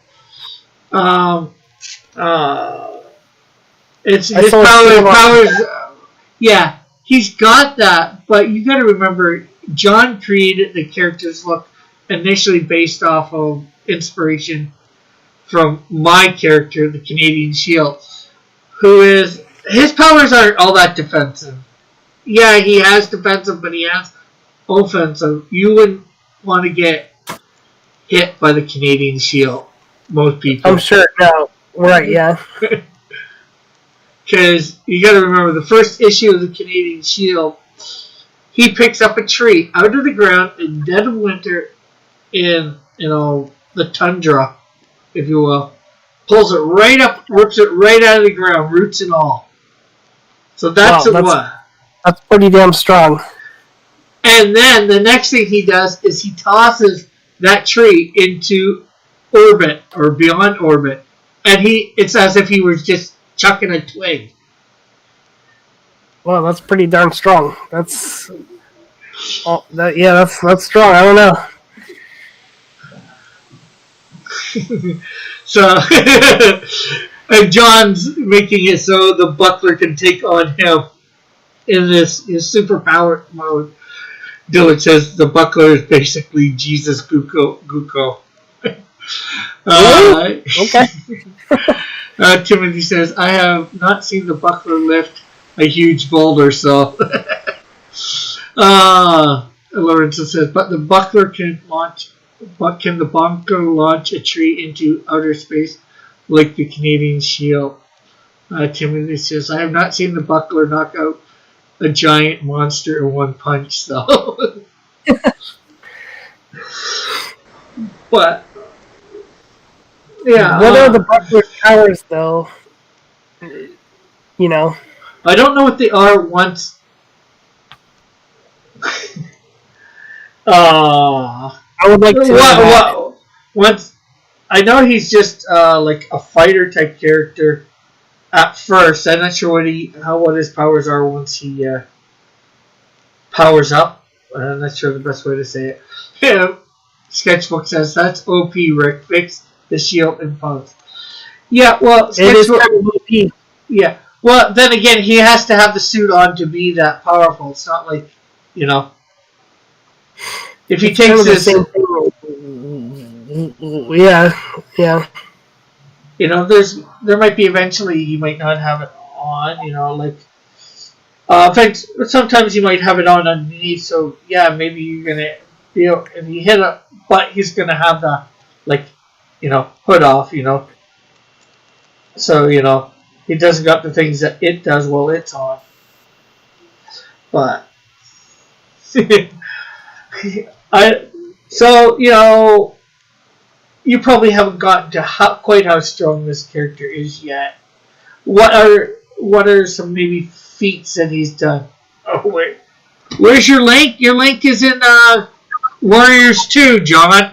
His powers. Yeah, he's got that, but you got to remember, John created the character's look initially based off of inspiration from my character, the Canadian Shield, who is, his powers aren't all that defensive. Yeah, he has defensive, but he has offensive. You wouldn't want to get hit by the Canadian Shield. Most people. I'm sure. No. Right, yeah. Because you got to remember, the first issue of the Canadian Shield, he picks up a tree out of the ground in dead of winter in, the tundra, if you will. Pulls it right up, rips it right out of the ground, roots and all. So that's what. That's pretty damn strong. And then the next thing he does is he tosses that tree into orbit or beyond orbit, and it's as if he was just chucking a twig. Well, that's pretty darn strong. That's that's strong. I don't know. So, and John's making it so the Buckler can take on him in his superpower mode. Dylan says the Buckler is basically Jesus Guko. Okay. Timothy says, I have not seen the Buckler lift a huge boulder, so. Lorenzo says, but the Buckler can launch. But can the Buckler launch a tree into outer space like the Canadian Shield? Timothy says, I have not seen the Buckler knock out a giant monster in one punch, so. But, yeah. What are the Buckler's powers, though? You know. I don't know what they are once. I would like to. Once, I know he's just like a fighter type character at first. I'm not sure what his powers are once he powers up. I'm not sure the best way to say it. Yeah, Sketchbook says that's OP, Rick. Fix the shield and pumps. Yeah, well, Sketchbook. It is OP. Yeah. Well, then again, he has to have the suit on to be that powerful. It's not like, if he takes this, yeah. There might be eventually he might not have it on. In fact, sometimes you might have it on underneath. So yeah, maybe you're gonna feel if you hit it, but he's gonna have the hood off. So he doesn't got the things that it does while it's on. But you probably haven't gotten to quite how strong this character is yet. What are some maybe feats that he's done? Oh wait, where's your link? Your link is in Warriors 2, John.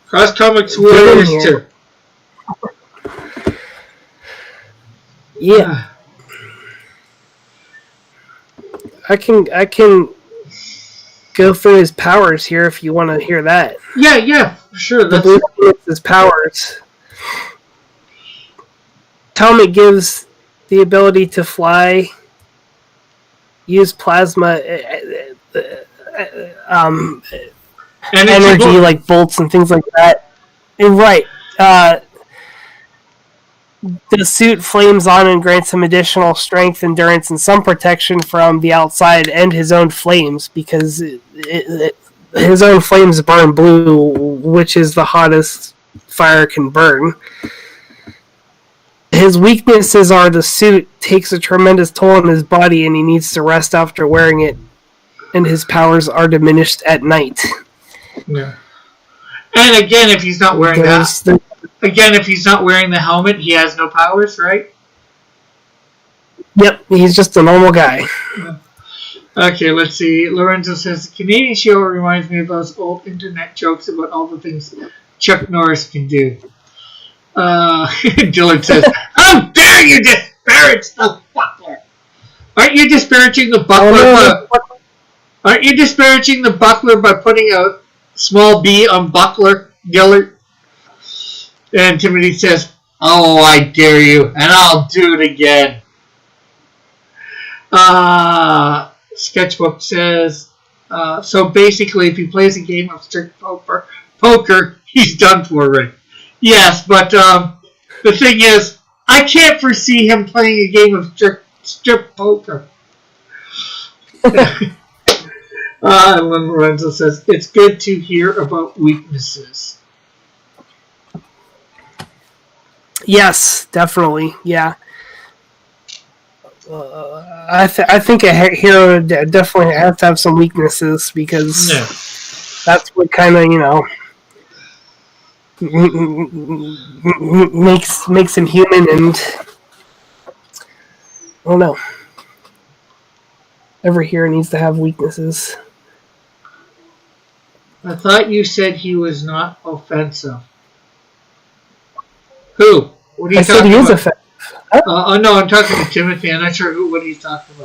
Cross Comics Warriors 2. Yeah. I can go through his powers here if you want to hear that. Yeah, sure. The blue gives his powers. Helmet gives the ability to fly, use plasma, energy like volts and things like that. And right, the suit flames on and grants him additional strength, endurance, and some protection from the outside and his own flames, because his own flames burn blue, which is the hottest fire can burn. His weaknesses are the suit takes a tremendous toll on his body and he needs to rest after wearing it, and his powers are diminished at night. Yeah. And again, if he's not wearing if he's not wearing the helmet, he has no powers, right? Yep, he's just a normal guy. Yeah. Okay, let's see. Lorenzo says, the Canadian Shield reminds me of those old internet jokes about all the things Chuck Norris can do. Dylan says, how dare you disparage the Buckler? Aren't you disparaging the Buckler? Aren't you disparaging the Buckler by putting a small B on Buckler, Gillard? And Timothy says, Oh, I dare you, and I'll do it again. Sketchbook says, so basically, if he plays a game of strict poker, he's done for, Rick. Yes, but the thing is, I can't foresee him playing a game of strict poker. Lynn Lorenzo says, it's good to hear about weaknesses. Yes, definitely. Yeah. I think a hero definitely has to have some weaknesses because that's what kind of, makes him human, and I don't know. Every hero needs to have weaknesses. I thought you said he was not offensive. Who? What are you I said he is offensive. Oh no, I'm talking to Timothy. I'm not sure what he's talking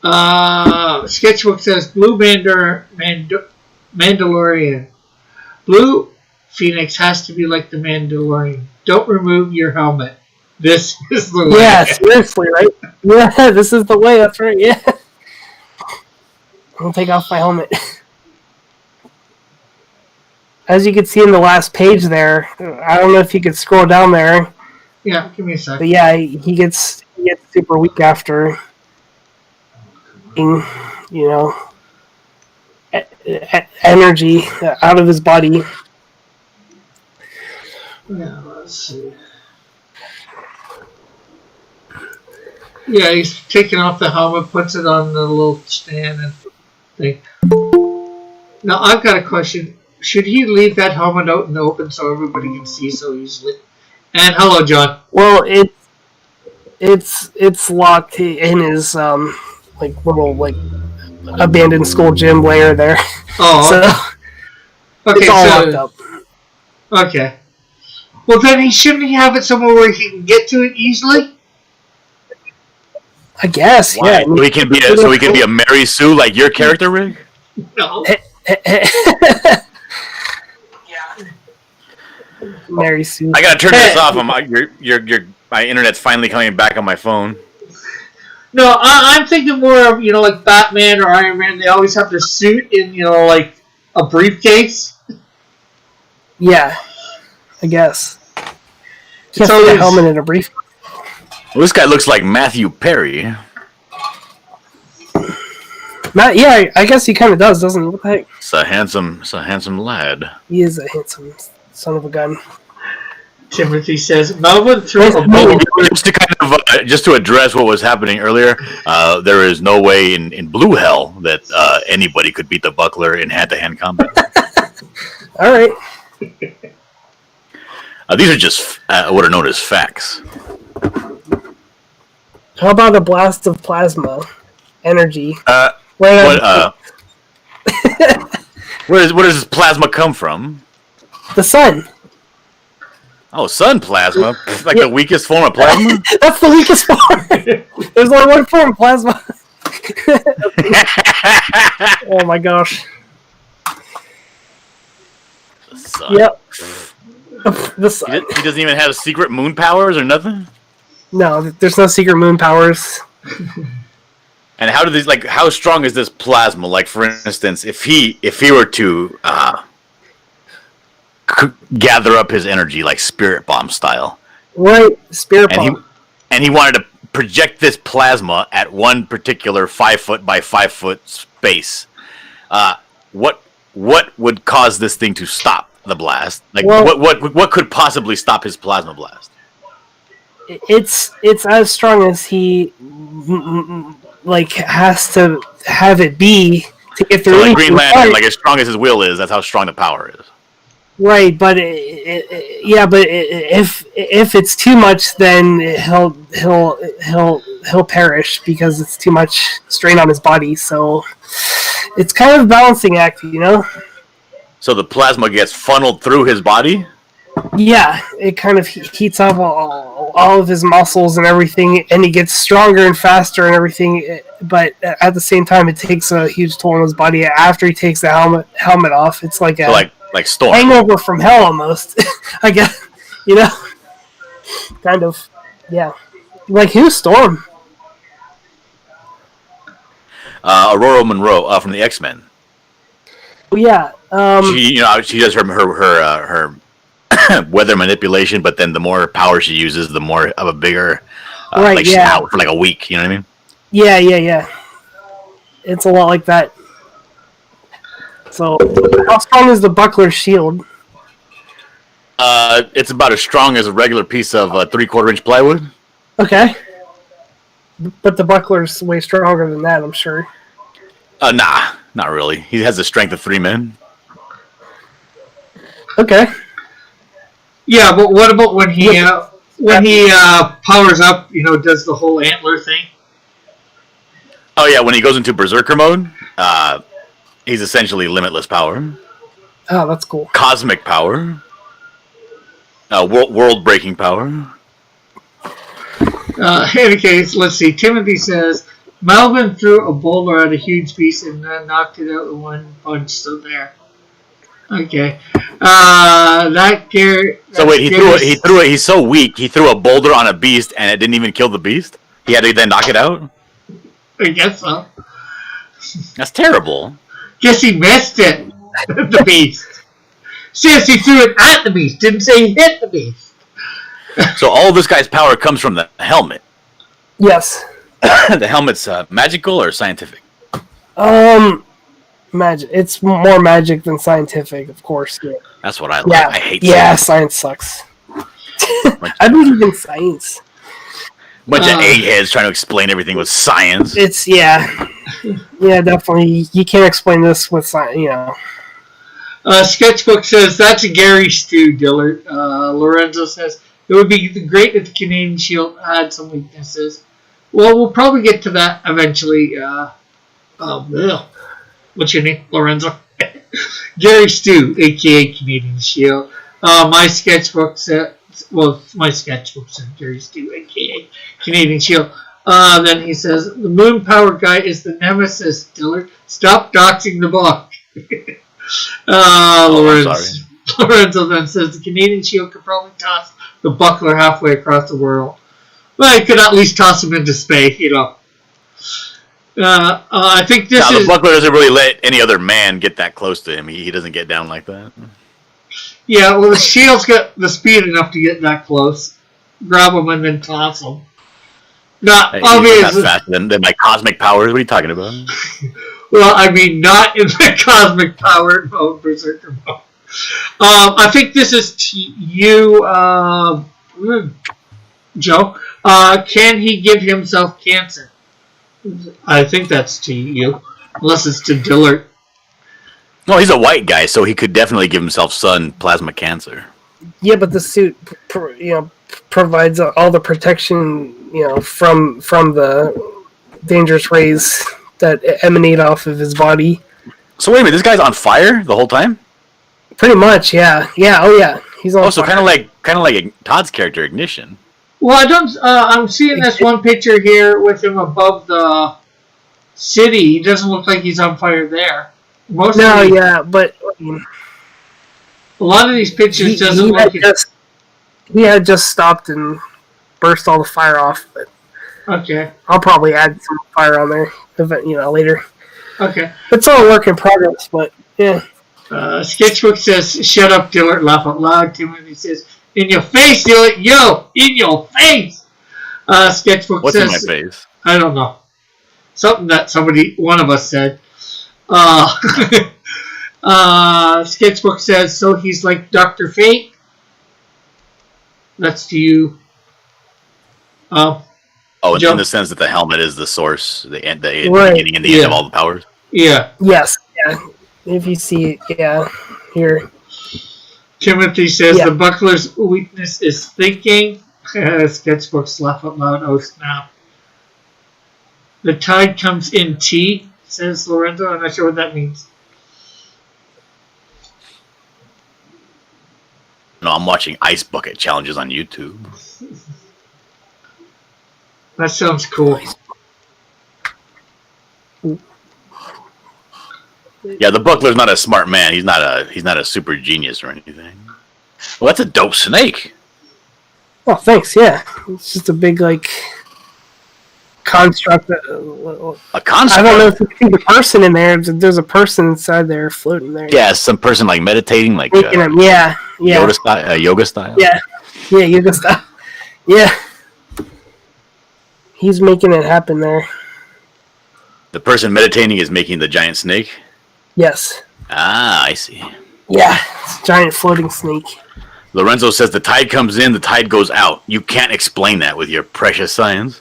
about. Sketchbook says Blue Mandalorian. Blue Phoenix has to be like the Mandalorian. Don't remove your helmet. This is the way. Yeah, seriously, right? Yeah, this is the way. That's right. Yeah. I'll take off my helmet. As you can see in the last page there, I don't know if you could scroll down there. Yeah, give me a second. But yeah, he gets super weak after, energy out of his body. Yeah, let's see. Yeah, he's taking off the helmet, puts it on the little stand and thing. Now, I've got a question. Should he leave that helmet out in the open so everybody can see so easily? And hello, John. Well, it's locked in his little abandoned school gym layer there. Oh, so okay. It's all locked up. Okay. Well, then shouldn't he have it somewhere where he can get to it easily? I guess. Why? Yeah. So he can be a Mary Sue like your character, Rick? No. Mary Sue. I gotta turn this off. My internet's finally coming back on my phone. No, I'm thinking more of like Batman or Iron Man. They always have their suit in like a briefcase. Yeah, I guess. Can't put a helmet in a briefcase. Well, this guy looks like Matthew Perry. Yeah, I guess he kind of does, doesn't he? What the heck? It's a handsome lad. He is a handsome son of a gun. Timothy says Melvin threw a ball. Just to address what was happening earlier, there is no way in Blue Hell that anybody could beat the Buckler in hand-to-hand combat. All right. These are just what are known as facts. How about a blast of plasma energy? Where does this plasma come from? The sun. Oh, sun plasma? Like the weakest form of plasma? That's the weakest form. There's only one form of plasma. Oh my gosh. The sun. Yep. The sun. He doesn't even have secret moon powers or nothing? No, there's no secret moon powers. And how strong is this plasma? Like, for instance, if he were to gather up his energy like Spirit Bomb style, right? Spirit Bomb, and he wanted to project this plasma at one particular 5 foot by 5 foot space. What would cause this thing to stop the blast? Like, what could possibly stop his plasma blast? It's as strong as he has to have it be to get through. So like Green Lantern, like as strong as his will is, that's how strong the power is. Right, but if it's too much, then he'll perish because it's too much strain on his body. So it's kind of a balancing act, So the plasma gets funneled through his body? Yeah, it kind of heats up all of his muscles and everything, and he gets stronger and faster and everything. But at the same time, it takes a huge toll on his body after he takes the helmet off. It's like a like Storm. hangover from hell almost. I guess, kind of. Yeah, like who's Storm? Aurora Monroe from the X-Men. Oh, yeah. She does her weather manipulation, but then the more power she uses, the more of a bigger right. like she's out for like a week. You know what I mean? Yeah. It's a lot like that. So, how strong is the buckler's shield? It's about as strong as a regular piece of 3/4 inch plywood. Okay. But the buckler's way stronger than that, I'm sure. Nah, not really. He has the strength of 3 men. Okay. Yeah, but what about when he powers up? Does the whole antler thing? Oh yeah, when he goes into berserker mode, he's essentially limitless power. Oh, that's cool. Cosmic power. World-breaking power. In any case, let's see. Timothy says, Melvin threw a boulder at a huge beast and then knocked it out in one punch, so there. Okay. So wait, he's so weak, he threw a boulder on a beast and it didn't even kill the beast? He had to then knock it out? I guess so. That's terrible. Guess he missed it. The beast. Says he threw it at the beast. Didn't say he hit the beast. So all this guy's power comes from the helmet. Yes. The helmet's magical or scientific? Magic. It's more magic than scientific, of course. Yeah. That's what I like. Yeah. I hate science sucks. I believe in science. Bunch of eggheads trying to explain everything with science. It's definitely. You can't explain this with science. Sketchbook says that's a Gary Stu, Dillard. Lorenzo says it would be great if the Canadian Shield had some weaknesses. Well, we'll probably get to that eventually. What's your name, Lorenzo? Gary Stu, aka Canadian Shield. My sketchbook said Gary Stu, aka Canadian Shield. Then he says the moon power guy is the nemesis, Dillard. Stop doxing the book. Lorenzo then says the Canadian Shield could probably toss the buckler halfway across the world. Well, he could at least toss him into space, I think this is... the buckler doesn't really let any other man get that close to him. He doesn't get down like that. Yeah, well, the shield's got the speed enough to get that close. Grab him and then toss him. Not obviously. That's faster than my cosmic powers. What are you talking about? Well, I mean, not in the cosmic power mode, berserker mode. I think this is to you, Joe. Can he give himself cancer? I think that's to you, unless it's to Dillard. No, he's a white guy, so he could definitely give himself sun plasma cancer. Yeah, but the suit, provides all the protection, from the dangerous rays that emanate off of his body. So wait a minute, this guy's on fire the whole time? Pretty much, yeah. Oh yeah, he's on. So kind of like Todd's character, Ignition. Well, I don't. I'm seeing this one picture here with him above the city. He doesn't look like he's on fire there. But a lot of these pictures doesn't look. He had just stopped and burst all the fire off. But okay, I'll probably add some fire on there, later. Okay, it's all a work in progress, but yeah. Sketchbook says, "Shut up, Dillard. Laugh out loud." Timothy says, "In your face, Dillard. Yo, in your face." Sketchbook What's says, in my face? I don't know. Something that one of us said. Sketchbook says, so he's like Dr. Fate. That's to you. Joe? In the sense that the helmet is the source, the beginning and the end of all the powers. Yeah. Yes. Yeah. If you see, here. Timothy says the buckler's weakness is thinking. Sketchbook's laugh out loud. Oh snap! The tide comes in tea, says Lorenzo. I'm not sure what that means. No, I'm watching ice bucket challenges on YouTube. That sounds cool. Yeah, the buckler's not a smart man. He's not a super genius or anything. Well, that's a dope snake. Oh, thanks. Yeah, it's just a big construct. A I construct? don't know if you can see the person in there. There's a person inside there floating there. Yeah, some person like meditating, like yeah. yoga style. Yeah, yoga style. Yeah, he's making it happen there. The person meditating is making the giant snake. Yes. Ah, I see. Yeah, it's a giant floating snake. Lorenzo says the tide comes in, the tide goes out. You can't explain that with your precious science.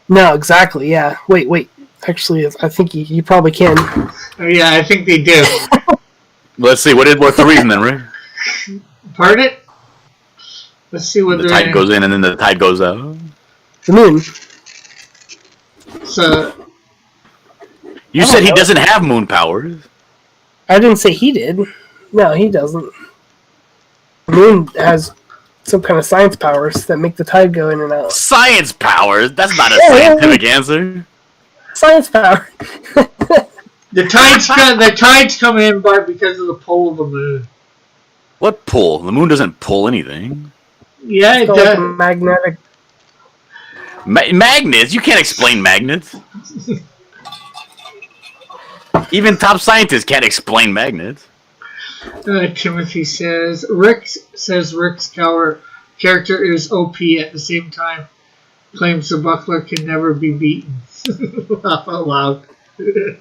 No, exactly. Yeah. Wait. Actually, I think you probably can. Yeah, I think they do. Let's see. What's the reason then, Rick? Pardon? Let's see what the tide goes in and then the tide goes out. The moon. So you said he doesn't have moon powers. I didn't say he did. No, he doesn't. The moon has some kind of science powers that make the tide go in and out. Science powers? That's not a scientific answer. Science power. the tides come in because of the pull of the moon. What pull? The moon doesn't pull anything. Yeah, it does. Like magnetic. Magnets? You can't explain magnets. Even top scientists can't explain magnets. Timothy says Rick's character is OP at the same time. Claims the buckler can never be beaten. Laugh out loud. Hey,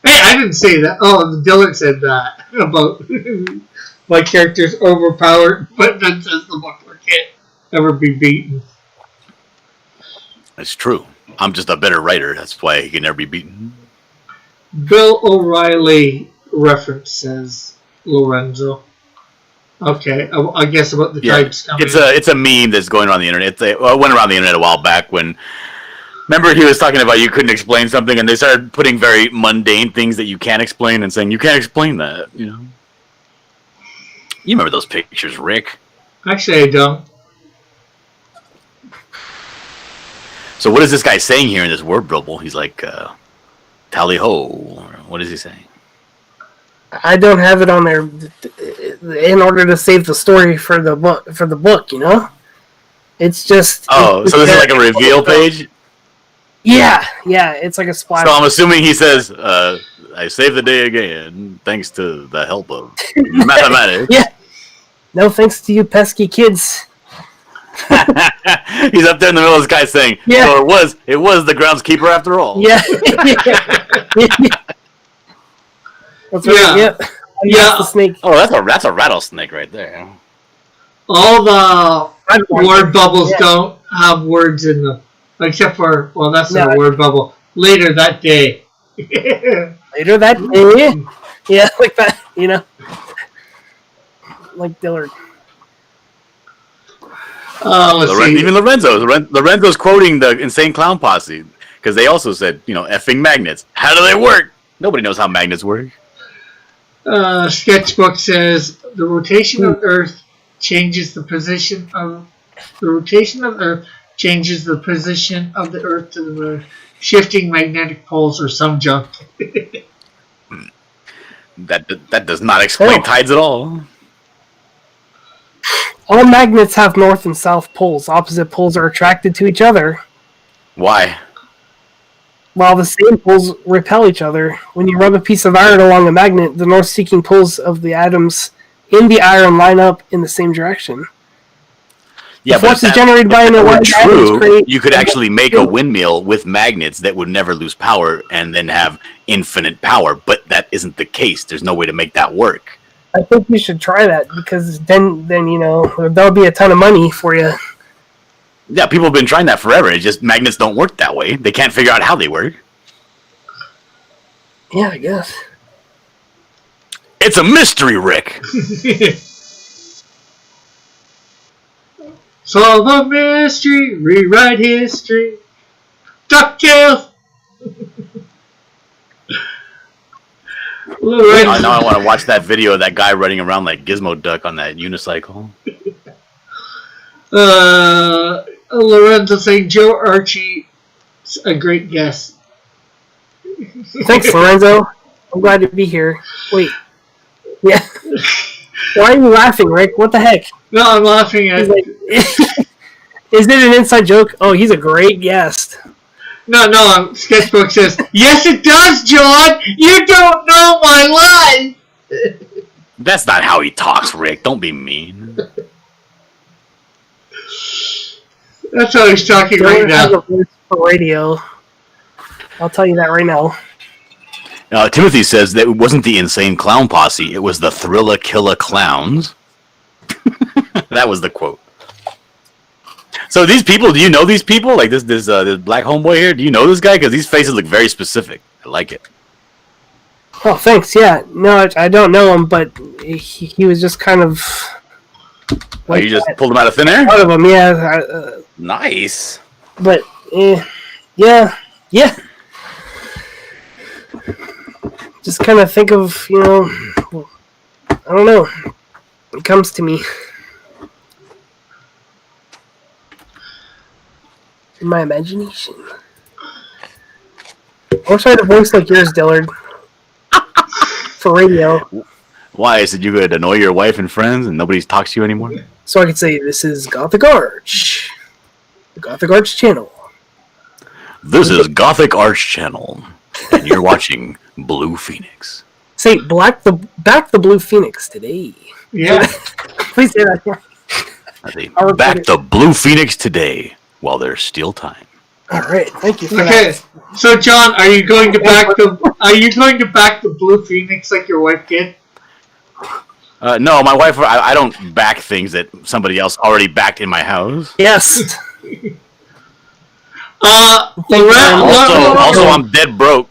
I didn't say that. Oh, Dylan said that about my character's overpowered, but then says the buckler can't ever be beaten. That's true. I'm just a better writer. That's why he can never be beaten. Bill O'Reilly reference says Lorenzo. Okay, I guess about the tides coming. It's a meme that's going around the internet. It went around the internet a while back when. Remember, he was talking about you couldn't explain something, and they started putting very mundane things that you can't explain and saying you can't explain that. You know. You remember those pictures, Rick? Actually, I don't. So what is this guy saying here in this word bubble? He's like, tally ho. What is he saying? I don't have it on there in order to save the story for the book, you know? It's just... Oh, so this is like a reveal page? Yeah, it's like a splash. So I'm assuming he says, I saved the day again, thanks to the help of mathematics. Yeah. No thanks to you pesky kids. He's up there in the middle of the sky saying, yeah. So it was the groundskeeper after all. Yeah. That's right. Yeah. Yeah. The snake. Oh, that's a rattlesnake right there. All the word bubbles don't have words in them, except for that's not a word bubble. Later that day. Later that day. Yeah, like that. You know, like Dillard. Even Lorenzo's quoting the Insane Clown Posse because they also said, effing magnets. How do they work? Nobody knows how magnets work. Sketchbook says the rotation of Earth changes the position of the Earth to the moon, shifting magnetic poles or some junk. That does not explain tides at all. All magnets have north and south poles. Opposite poles are attracted to each other. Why? While the same poles repel each other. When you rub a piece of iron along a magnet, the north-seeking poles of the atoms in the iron line up in the same direction. Yeah, the force is generated by an true, you could actually make a windmill with magnets that would never lose power and then have infinite power, but that isn't the case. There's no way to make that work. I think you should try that because then there'll be a ton of money for you. Yeah, people have been trying that forever. It's just magnets don't work that way. They can't figure out how they work. Yeah, I guess. It's a mystery, Rick. Solve a mystery, rewrite history. DuckTales. I know I want to watch that video of that guy running around like Gizmo Duck on that unicycle. Lorenzo saying Joe Archey, a great guest. Thanks, Lorenzo. I'm glad to be here. Wait. Yeah. Why are you laughing, Rick? What the heck? No, I'm laughing at. Like, is it an inside joke? Oh, he's a great guest. No. Sketchbook says, yes, it does, John. You don't know my life. That's not how he talks, Rick. Don't be mean. That's how he's talking right now. Has a voice for radio. I'll tell you that right now. Timothy says that it wasn't the Insane Clown Posse. It was the Thrilla Killa Clowns. That was the quote. So these people, do you know these people? Like this black homeboy here? Do you know this guy? Because these faces look very specific. I like it. Oh, thanks. Yeah. No, I don't know him, but he was just kind of... Like you just pulled him out of thin air? Out of him, yeah. Nice. But, yeah. Just kind of think of, I don't know. It comes to me. In my imagination. I wish I had a voice like yours, Dillard. For radio. Why? Is it you could annoy your wife and friends and nobody talks to you anymore? So I could say, this is Gothic Arch. The Gothic Arch channel. This is Gothic Arch channel. And you're watching Blue Phoenix. Say, back the Blue Phoenix today. Yeah. Please say that. Back the Blue Phoenix today while there's still time. All right, thank you for Okay, that. so John, are you going to back the Blue Phoenix like your wife did? No, my wife. I don't back things that somebody else already backed in my house. Yes. Also, I'm dead broke.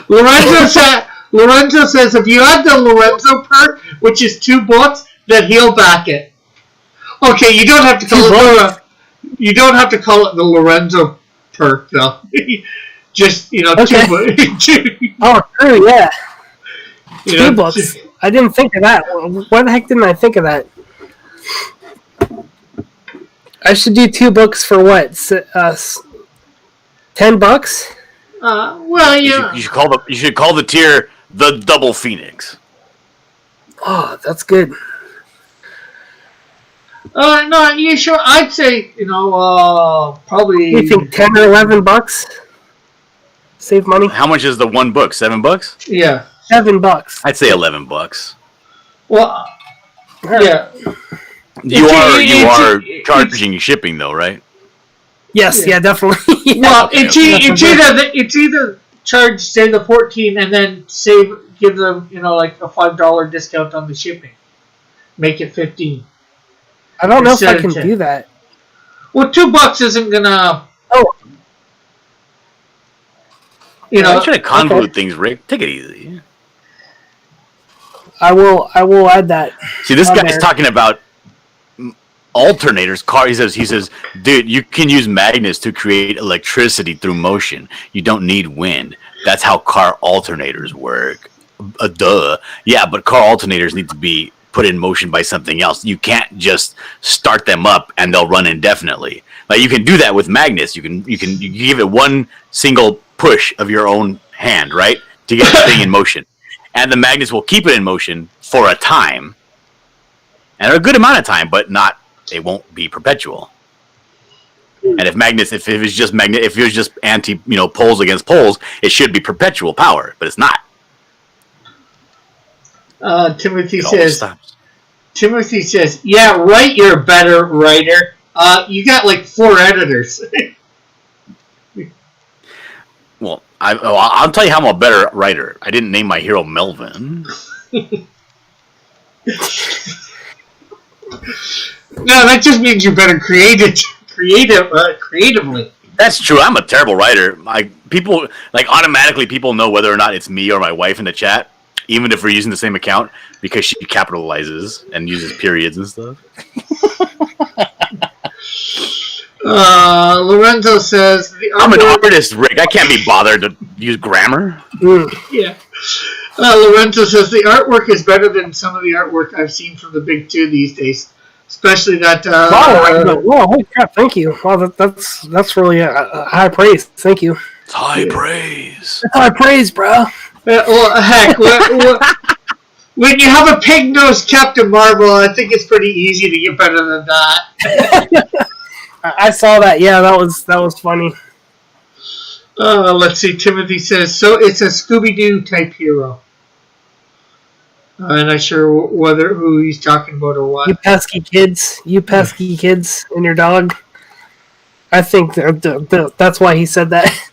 Lorenzo says if you add the Lorenzo perk, which is 2 books, then he'll back it. Okay, you don't have to call it. You don't have to call it the Lorenzo perk, though. Just Okay. 2 books. Oh, true. Yeah. 2 books. books. I didn't think of that. Why the heck didn't I think of that? I should do 2 books for what? $10? Well, yeah. You should call the tier the Double Phoenix. Oh, that's good. No, you sure? I'd say probably. You think $10 or $11? Save money. How much is the 1 book? $7? Yeah. $7. I'd say $11. Well, yeah. You are charging shipping though, right? Yes, yeah, definitely. Yeah. Well, it's either charge say the 14 and then give them like a $5 discount on the shipping, make it 15. I don't know if I Instead of can 10. do that. Well, $2 isn't gonna. Oh. You try to convolute things, Rick. Take it easy. I will add that. See, this guy's talking about alternators. He says, dude, you can use magnets to create electricity through motion. You don't need wind. That's how car alternators work. Duh. Yeah, but car alternators need to be put in motion by something else. You can't just start them up and they'll run indefinitely. Like you can do that with magnets. You can give it one single push of your own hand, right, to get the thing in motion, and the magnets will keep it in motion for a time, and a good amount of time, but not. It won't be perpetual. And if it was just anti poles against poles, it should be perpetual power, but it's not. Timothy says, yeah, right, you're a better writer. You got like 4 editors. Well, I'll tell you how I'm a better writer. I didn't name my hero Melvin. No, that just means you're better creatively. That's true. I'm a terrible writer. People automatically people know whether or not it's me or my wife in the chat, even if we're using the same account, because she capitalizes and uses periods and stuff. Lorenzo says I'm an artist, Rick. I can't be bothered to use grammar. Yeah. Lorenzo says the artwork is better than some of the artwork I've seen from the big 2 these days, especially that. Whoa, holy crap! Thank you. Wow, that's really high praise. Thank you. It's high praise. That's high praise, bro. Well, heck, when you have a pig-nosed Captain Marvel, I think it's pretty easy to get better than that. I saw that. Yeah, that was funny. Let's see. Timothy says, so it's a Scooby-Doo type hero. I'm not sure who he's talking about or what. You pesky kids, and your dog. I think that's why he said that.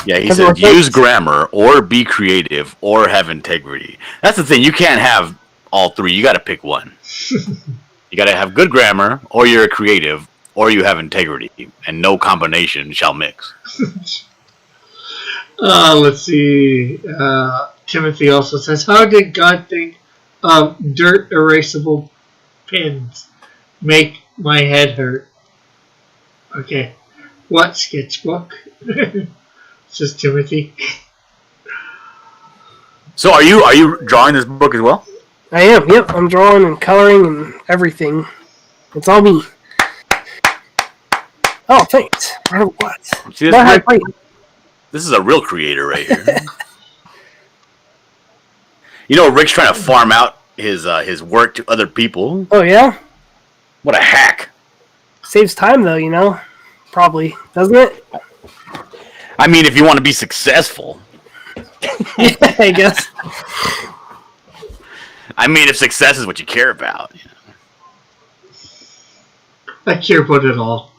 Yeah, he said use grammar or be creative or have integrity. That's the thing. You can't have all three. You got to pick one. You got to have good grammar, or you're creative, or you have integrity, and no combination shall mix. Let's see. Timothy also says, how did God think of dirt erasable pins? Make my head hurt. Okay. What sketchbook? Says Timothy. So are you drawing this book as well? I am. Yep, I'm drawing and coloring and everything. It's all me. Oh, thanks. What? See, this is a real creator right here. You know, Rick's trying to farm out his work to other people. Oh yeah. What a hack! Saves time though, you know. Probably, doesn't it? I mean, if you want to be successful. Yeah, I guess. I mean, if success is what you care about. You know. I care about it all.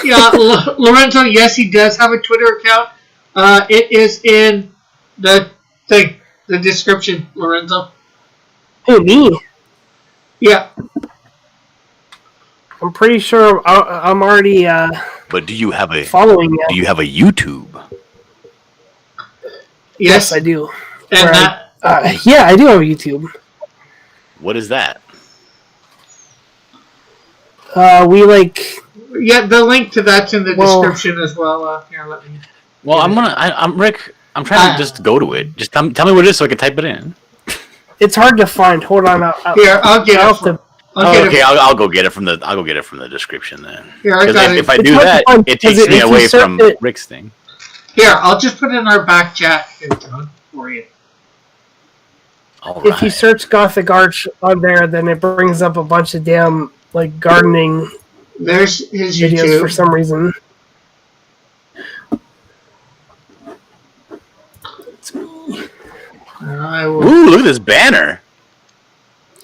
Yeah, Lorenzo, yes, he does have a Twitter account. It is in the thing, the description, Lorenzo. Who, me? Yeah. I'm pretty sure I'm already But do you have a following you. Do you have a YouTube? Yes, I do. And yeah, I do have a YouTube. What is that? We Yeah, the link to that's in the description as well. Here, let me. Well, I'm Rick. I'm trying to just go to it. Just tell me what it is so I can type it in. It's hard to find. Hold on. I'll get it. I'll go get it from the description then. Here, I got it. If I do that, it takes me away from Rick's thing. Here, I'll just put it in our back chat here, John, for you. All If you search Gothic Arch on there, then it brings up a bunch of damn gardening. There's his videos YouTube for some reason. Ooh, look at this banner.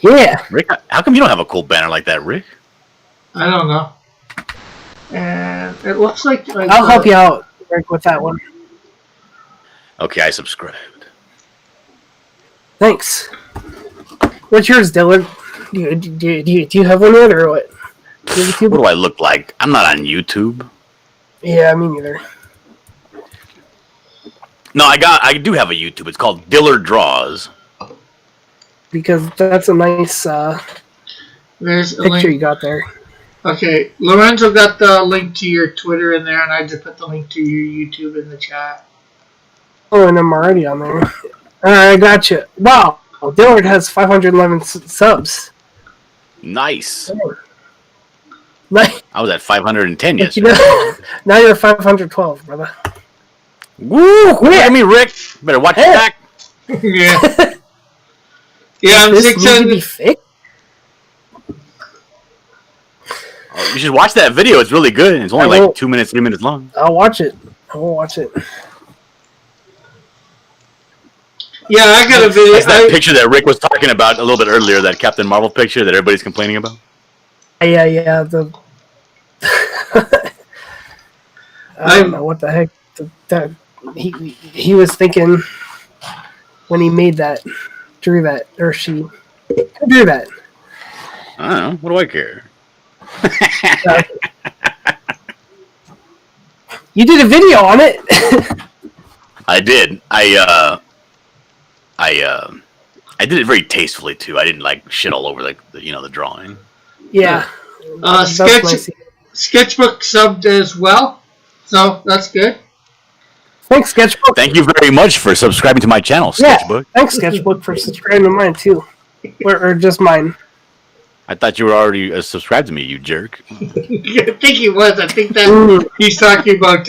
Yeah. Rick, how come you don't have a cool banner like that, Rick? I don't know. And it looks like I'll help you out, Rick, with that one. Okay, I subscribed. Thanks. What's yours, Dylan? Do you have one yet, or what? What do I look like? I'm not on YouTube. Yeah, me neither. No, I do have a YouTube. It's called Diller Draws. Because that's a nice there's a picture link. you got there. Okay, Lorenzo got the link to your Twitter in there, and I just put the link to your YouTube in the chat. Oh, and I'm already on there. Alright, I got you. Wow, Dillard has 511 subs. Nice. Nice. I was at 510 yesterday. Now you're 512, brother. Woo! Look at me, Rick. Better watch your back. Yeah. Yeah, I'm This need to 600. be fake? Oh, you should watch that video. It's really good. It's only like 2 minutes, 3 minutes long. I'll watch it. I will watch it. Yeah, I got a video. That's that picture that Rick was talking about a little bit earlier, that Captain Marvel picture that everybody's complaining about. Yeah. I don't know what the heck that he was thinking when he made that, drew that, or she drew that. I don't know. What do I care? You did a video on it. I did. I did it very tastefully too. I didn't like shit all over the drawing. Yeah. Sketchbook subbed as well, so that's good. Thanks, Sketchbook. Thank you very much for subscribing to my channel, Sketchbook. Yeah, thanks, Sketchbook, for subscribing to mine too, or just mine. I thought you were already subscribed to me, you jerk. I think he was. I think that he's talking about.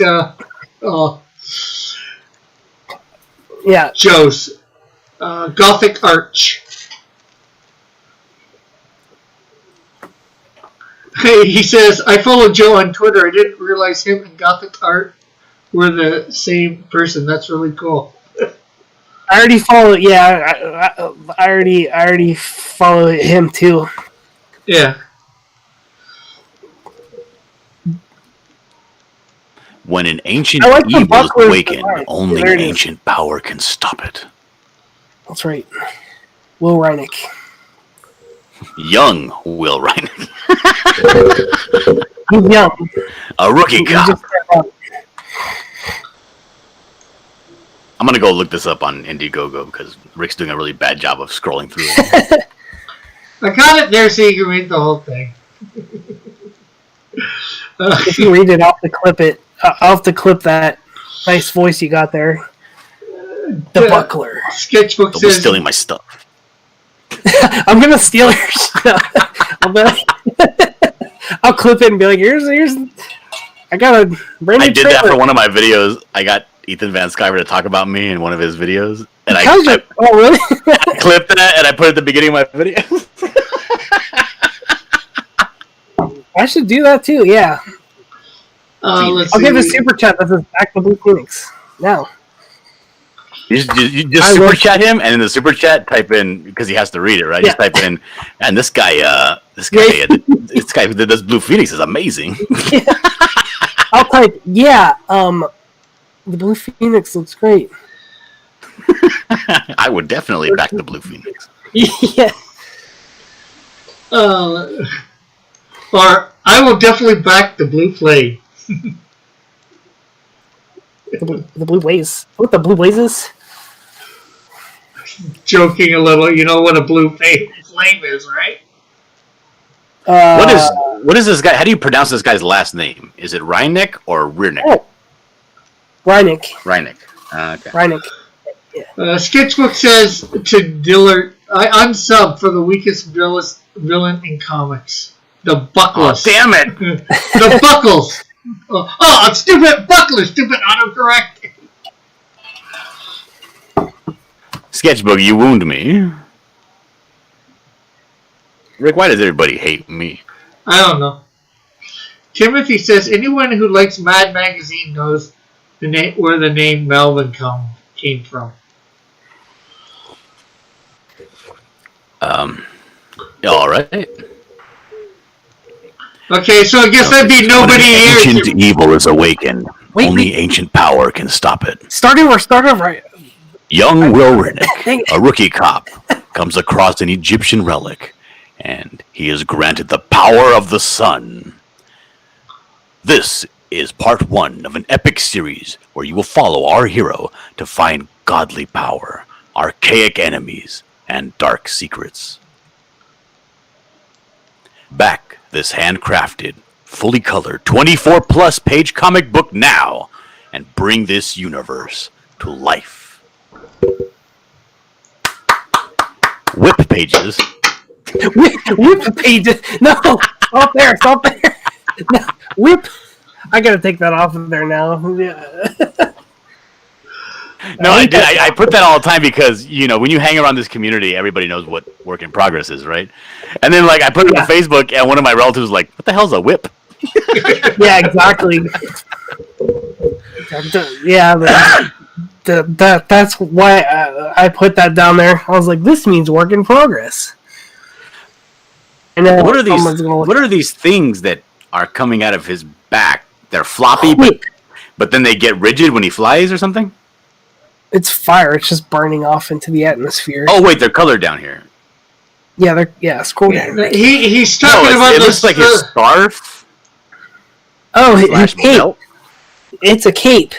Yeah. Joe's Gothic Arch. Hey, he says, I follow Joe on Twitter. I didn't realize him and Gothic Art were the same person. That's really cool. I already follow. Yeah, I already follow him too. Yeah. When an ancient like evil is bucklers, awakened, right. only There it is. ancient power can stop it. That's right. Will Reinick. Young Will Reinick. He's young. A rookie He cop. just stepped up. I'm going to go look this up on Indiegogo because Rick's doing a really bad job of scrolling through it. I got it there so you can read the whole thing. If you read it, I'll have to clip it. I'll have to clip that nice voice you got there. The Buckler. Sketchbook Don't be says, stealing my stuff. I'm gonna steal your stuff. I'll clip it and be like, here's. I got a brand new I did trailer. that for one of my videos. I got Ethan Van Sciver to talk about me in one of his videos, and I Oh, really? clipped that and I put it at the beginning of my video. I should do that too. Yeah. let's I'll see. give a super chat that says back to Blue Phoenix. Now. You just super chat him, and in the super chat type in, because he has to read it, right? Yeah. Just type in, and this guy who did this Blue Phoenix is amazing. I'll type, the Blue Phoenix looks great. I would definitely back the Blue Phoenix. Yeah. Or I will definitely back the Blue Flame. The Blue Blaze. What the Blue Blaze is? Joking a little, you know what a blue flame is, right? What is this guy? How do you pronounce this guy's last name? Is it Reinick or Rearnick? Oh. Reinick. Reinick. Okay. Reinick. Sketchbook says to Dillard, I unsub for the weakest villain in comics. The Buckless. Oh, damn it! The Buckles. Oh, stupid Buckler, stupid autocorrect. Sketchbook, you wound me. Rick, why does everybody hate me? I don't know. Timothy says anyone who likes Mad Magazine knows where the name Melvin came from. All right. Okay, so I guess that'd be nobody here. Ancient evil is awakened. Only ancient power can stop it. Start over right. Young Will Reinick, a rookie cop, comes across an Egyptian relic, and he is granted the power of the sun. This is part 1 of an epic series where you will follow our hero to find godly power, archaic enemies, and dark secrets. Back this handcrafted, fully colored, 24-plus page comic book now, and bring this universe to life. Whip pages. Whip pages. No, stop there. No, whip. I gotta take that off of there now. Yeah. No, I did. I put that all the time because, you know, when you hang around this community, everybody knows what work in progress is, right? And then, like, I put it on Facebook, and one of my relatives was like, "What the hell's a whip?" Yeah, exactly. Yeah, that's why I put that down there. I was like, this means work in progress. And then What are these things that are coming out of his back? They're floppy, but then they get rigid when he flies or something? It's fire. It's just burning off into the atmosphere. Oh, wait, they're colored down here. Yeah, scroll down. He's talking about it looks like his scarf. Oh, his Slash cape. belt. It's a cape,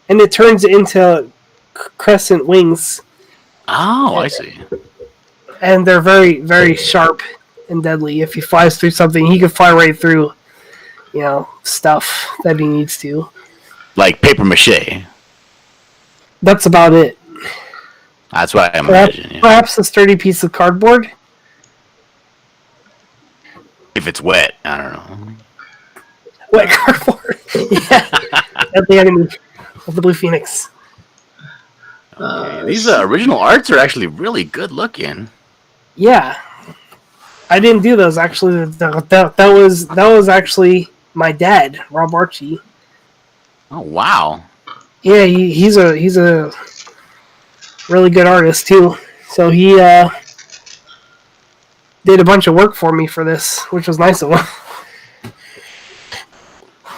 and it turns into crescent wings, Oh, I see. and they're very, very sharp and deadly. If he flies through something, he can fly right through, stuff that he needs to. Like paper mache. That's about it. That's what I imagine. Yeah. Perhaps a sturdy piece of cardboard. If it's wet, I don't know. Wet cardboard. Yeah. At the enemy of the Blue Phoenix. Okay. These original arts are actually really good looking. Yeah, I didn't do those actually. That was actually my dad, Rob Archey. Oh wow! Yeah, he's a really good artist too. So he did a bunch of work for me for this, which was nice of him.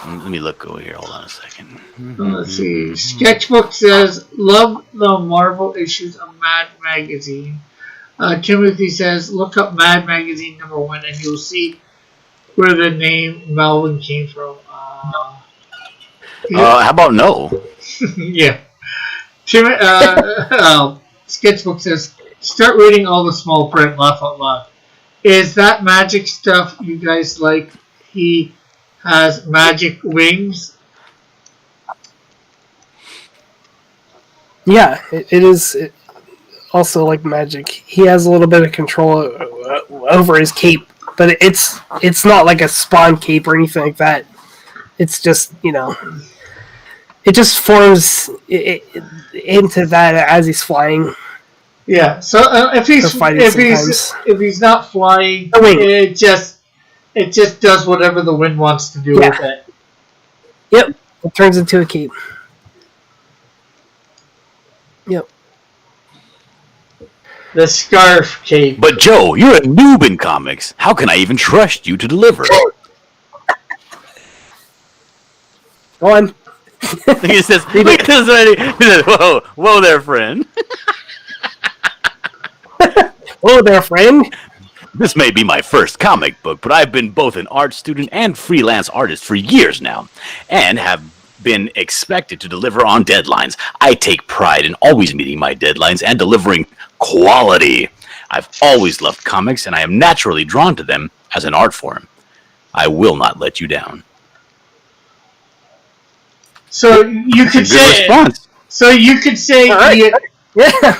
Let me look over here. Hold on a second. Let's see. Sketchbook says, love the Marvel issues of Mad Magazine. Timothy says, look up Mad Magazine #1 and you'll see where the name Melvin came from. How about no? Yeah. Sketchbook says, start reading all the small print, laugh out loud. Is that magic stuff you guys like? He has magic wings. Yeah, it is also like magic. He has a little bit of control over his cape, but it's not like a Spawn cape or anything like that. It's just, it just forms into that as he's flying. Yeah. So if he's not flying, it just does whatever the wind wants to do with it. Yep. It turns into a cape. Yep. The scarf cape. But Joe, you're a noob in comics. How can I even trust you to deliver? Go on. He says, whoa there, friend. Whoa there, friend. This may be my first comic book, but I've been both an art student and freelance artist for years now, and have been expected to deliver on deadlines. I take pride in always meeting my deadlines and delivering quality. I've always loved comics, and I am naturally drawn to them as an art form. I will not let you down. So you could say. Response. So you could say. Right. Yeah.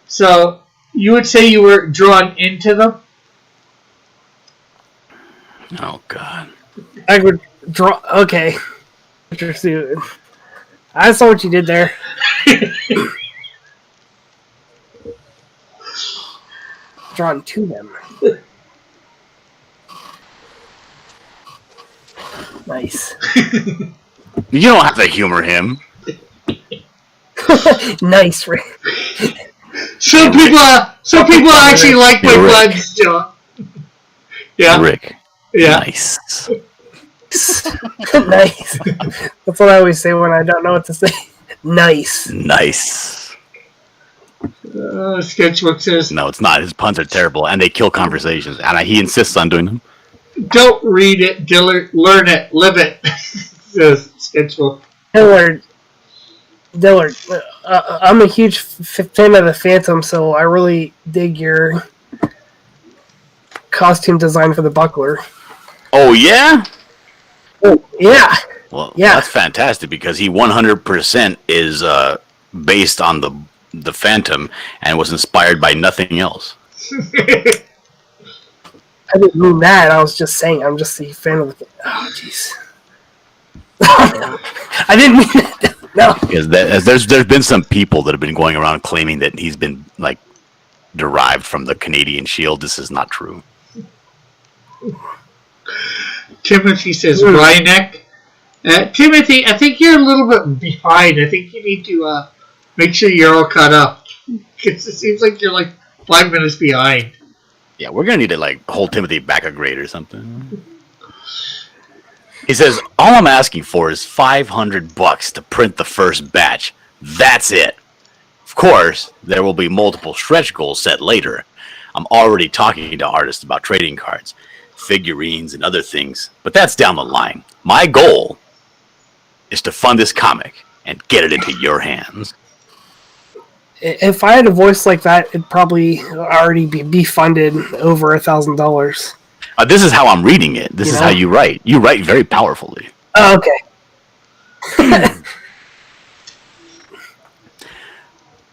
So you would say you were drawn into them. Oh God. I would draw. Okay. I saw what you did there. Drawn to them. Nice. You don't have to humor him. Nice, Rick. Some people actually like my puns, John. Yeah. Rick. Yeah. Nice. Nice. That's what I always say when I don't know what to say. Nice. Nice. Sketchbook says, no, it's not. His puns are terrible, and they kill conversations, and he insists on doing them. Don't read it, learn it, live it. Says Sketchbook. Dillard, I'm a huge fan of the Phantom, so I really dig your costume design for the buckler. Oh, yeah? Oh, yeah. Well, yeah. That's fantastic, because he 100% is based on the Phantom and was inspired by nothing else. I didn't mean that. I was just saying I'm just a fan of the... Oh, jeez. I didn't mean that. No. Because there's been some people that have been going around claiming that he's been, like, derived from the Canadian Shield. This is not true. Timothy says, Ryneck. Timothy, I think you're a little bit behind. I think you need to make sure you're all caught up. Because it seems like you're like 5 minutes behind. Yeah, we're going to need to, like, hold Timothy back a grade or something. He says, all I'm asking for is $500 to print the first batch. That's it. Of course, there will be multiple stretch goals set later. I'm already talking to artists about trading cards, figurines, and other things, but that's down the line. My goal is to fund this comic and get it into your hands. If I had a voice like that, it'd probably already be funded over $1,000. This is how I'm reading it. This is how you write. You write very powerfully. Oh, okay.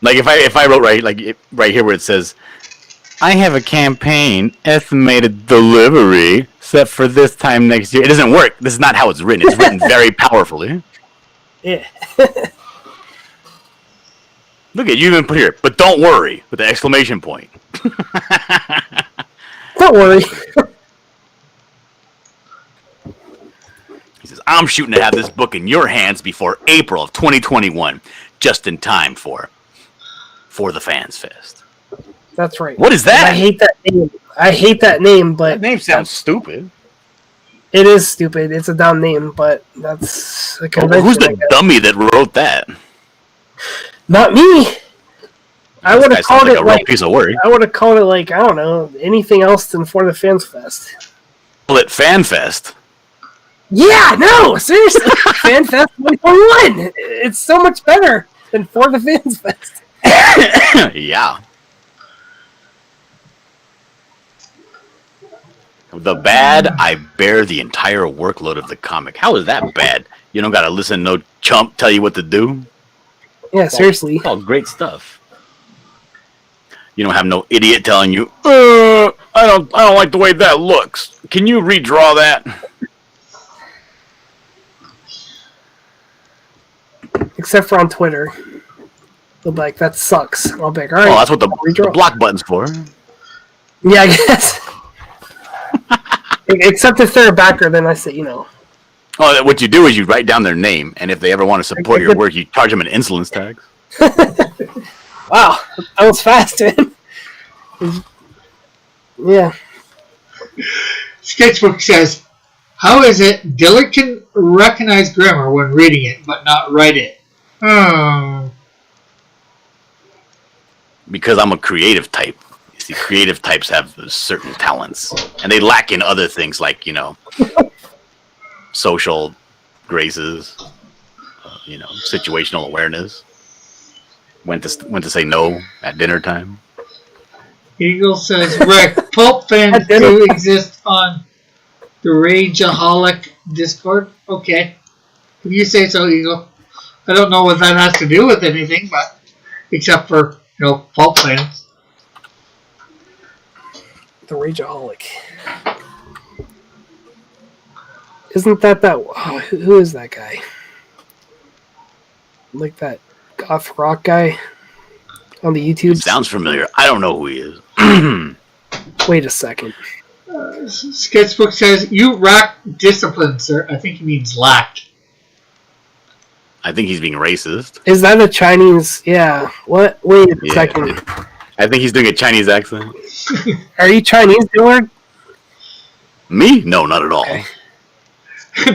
Like if I wrote right here where it says, I have a campaign estimated delivery set for this time next year. It doesn't work. This is not how it's written. It's written very powerfully. Yeah. Look at you even put here, but don't worry with the exclamation point. Don't worry. He says, I'm shooting to have this book in your hands before April of 2021, just in time for the Fans Fest. That's right. What is that? I hate that name. But That name sounds stupid. it is stupid. It's a dumb name, but that's a convention. Who's the dummy that wrote that? Not me. I would have called it a real piece of work. I would have called it like, I don't know, anything else than For the Fans Fest. Call it Fan Fest. Yeah, no, seriously, Fan Fest 2021. It's so much better than For the Fans Fest. Yeah. The bad, I bear the entire workload of the comic. How is that bad? You don't gotta listen to no chump tell you what to do. Yeah, seriously. It's all great stuff. You don't have no idiot telling you, I don't like the way that looks. Can you redraw that? Except for on Twitter. They'll be like, that sucks. I'll be like, all right. Oh, that's what the block button's for. Yeah, I guess. Except if they're a backer, then I say, you know. Oh, what you do is you write down their name, and if they ever want to support your work, you charge them an insolence tax. Wow, that was fast, man. Yeah. Sketchbook says, how is it Dillard can recognize grammar when reading it, but not write it? Because I'm a creative type. You see, creative types have certain talents, and they lack in other things like, social graces, situational awareness. When to say no at dinner time. Eagle says, Rick, Pulp fans do exist on the Rageaholic Discord. Okay. If you say so, Eagle. I don't know what that has to do with anything, but except for, Pulp fans. The Rageaholic. Isn't that who is that guy? Like that goth rock guy on the YouTube? Sounds familiar. I don't know who he is. Wait a second. Sketchbook says, you lack discipline, sir. I think he means lacked. I think he's being racist. Is that a Chinese? Yeah. What? Wait a second. I think he's doing a Chinese accent. Are you Chinese, Dillard? Me? No, not at all. Okay.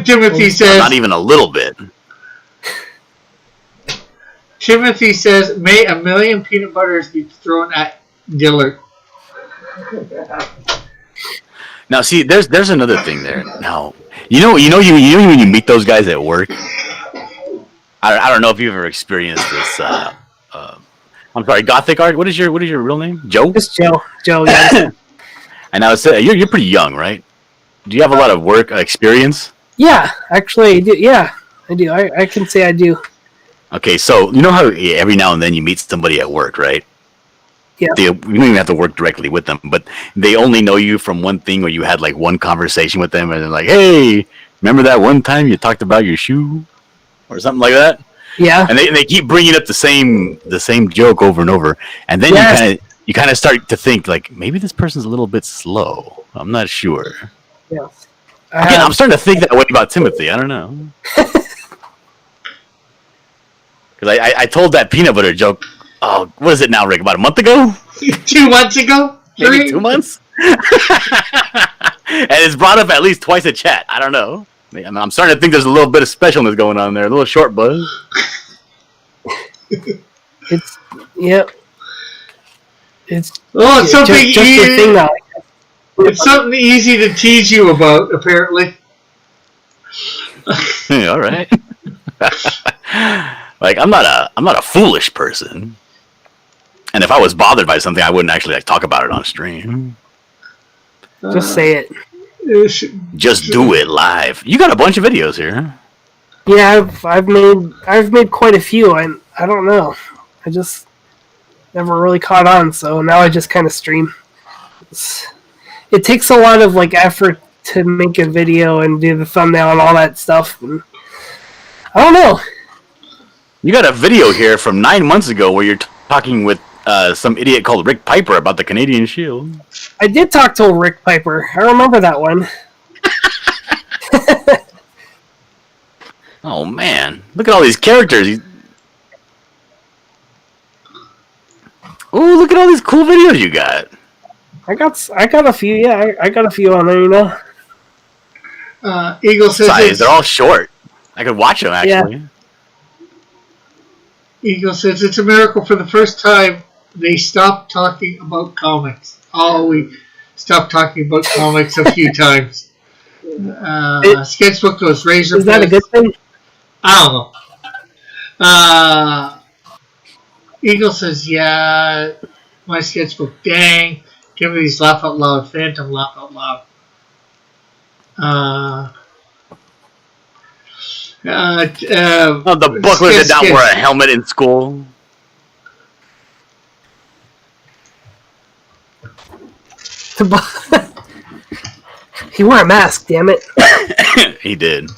Timothy says, not even a little bit. Timothy says, may a million peanut butters be thrown at Dillard. Now, see, there's another thing there. Now, you know when you meet those guys at work. I don't know if you've ever experienced this. I'm sorry, Gothic art. What is your real name? Joe. It's Joe. Joe. Yeah. And I was saying, you're pretty young, right? Do you have a lot of work experience? Yeah, actually, I do. Yeah, I do. I can say I do. Okay, so you know how every now and then you meet somebody at work, right? Yeah. You don't even have to work directly with them, but they only know you from one thing, or you had like one conversation with them, and they're like, "Hey, remember that one time you talked about your shoe?" Or something like that. Yeah. And they keep bringing up the same joke over and over, and then you kind of start to think like, maybe this person's a little bit slow. I'm not sure. Yeah. Again, I'm starting to think that way about Timothy. I don't know. Because I told that peanut butter joke, what is it now, Rick? About a month ago? 2 months ago? Maybe 2 months? And it's brought up at least twice a chat. I don't know. I'm starting to think there's a little bit of specialness going on there. A little short buzz. It's, yep. It's something just a thing now. It's something easy to tease you about, apparently. Yeah, all right. Like I'm not a foolish person, and if I was bothered by something, I wouldn't actually talk about it on stream. Just say it. Just do it live. You got a bunch of videos here. Yeah, I've made quite a few. I don't know. I just never really caught on, so now I just kind of stream. It takes a lot of effort to make a video and do the thumbnail and all that stuff. And I don't know. You got a video here from 9 months ago where you're talking with some idiot called Rick Piper about the Canadian Shield. I did talk to Rick Piper. I remember that one. Oh man, look at all these characters. Oh, look at all these cool videos you got. I got a few. Yeah, I got a few on there. You know. Eagle says Size, they're all short. I could watch them actually. Yeah. Eagle says it's a miracle for the first time they stopped talking about comics. Oh, we stopped talking about comics a few times. Sketchbook goes razor. Is that a good thing? I don't know. Eagle says, yeah, my sketchbook, dang. Timothy's laugh out loud. Phantom laugh out loud. The booklet did not wear a helmet in school. He wore a mask, damn it. He did.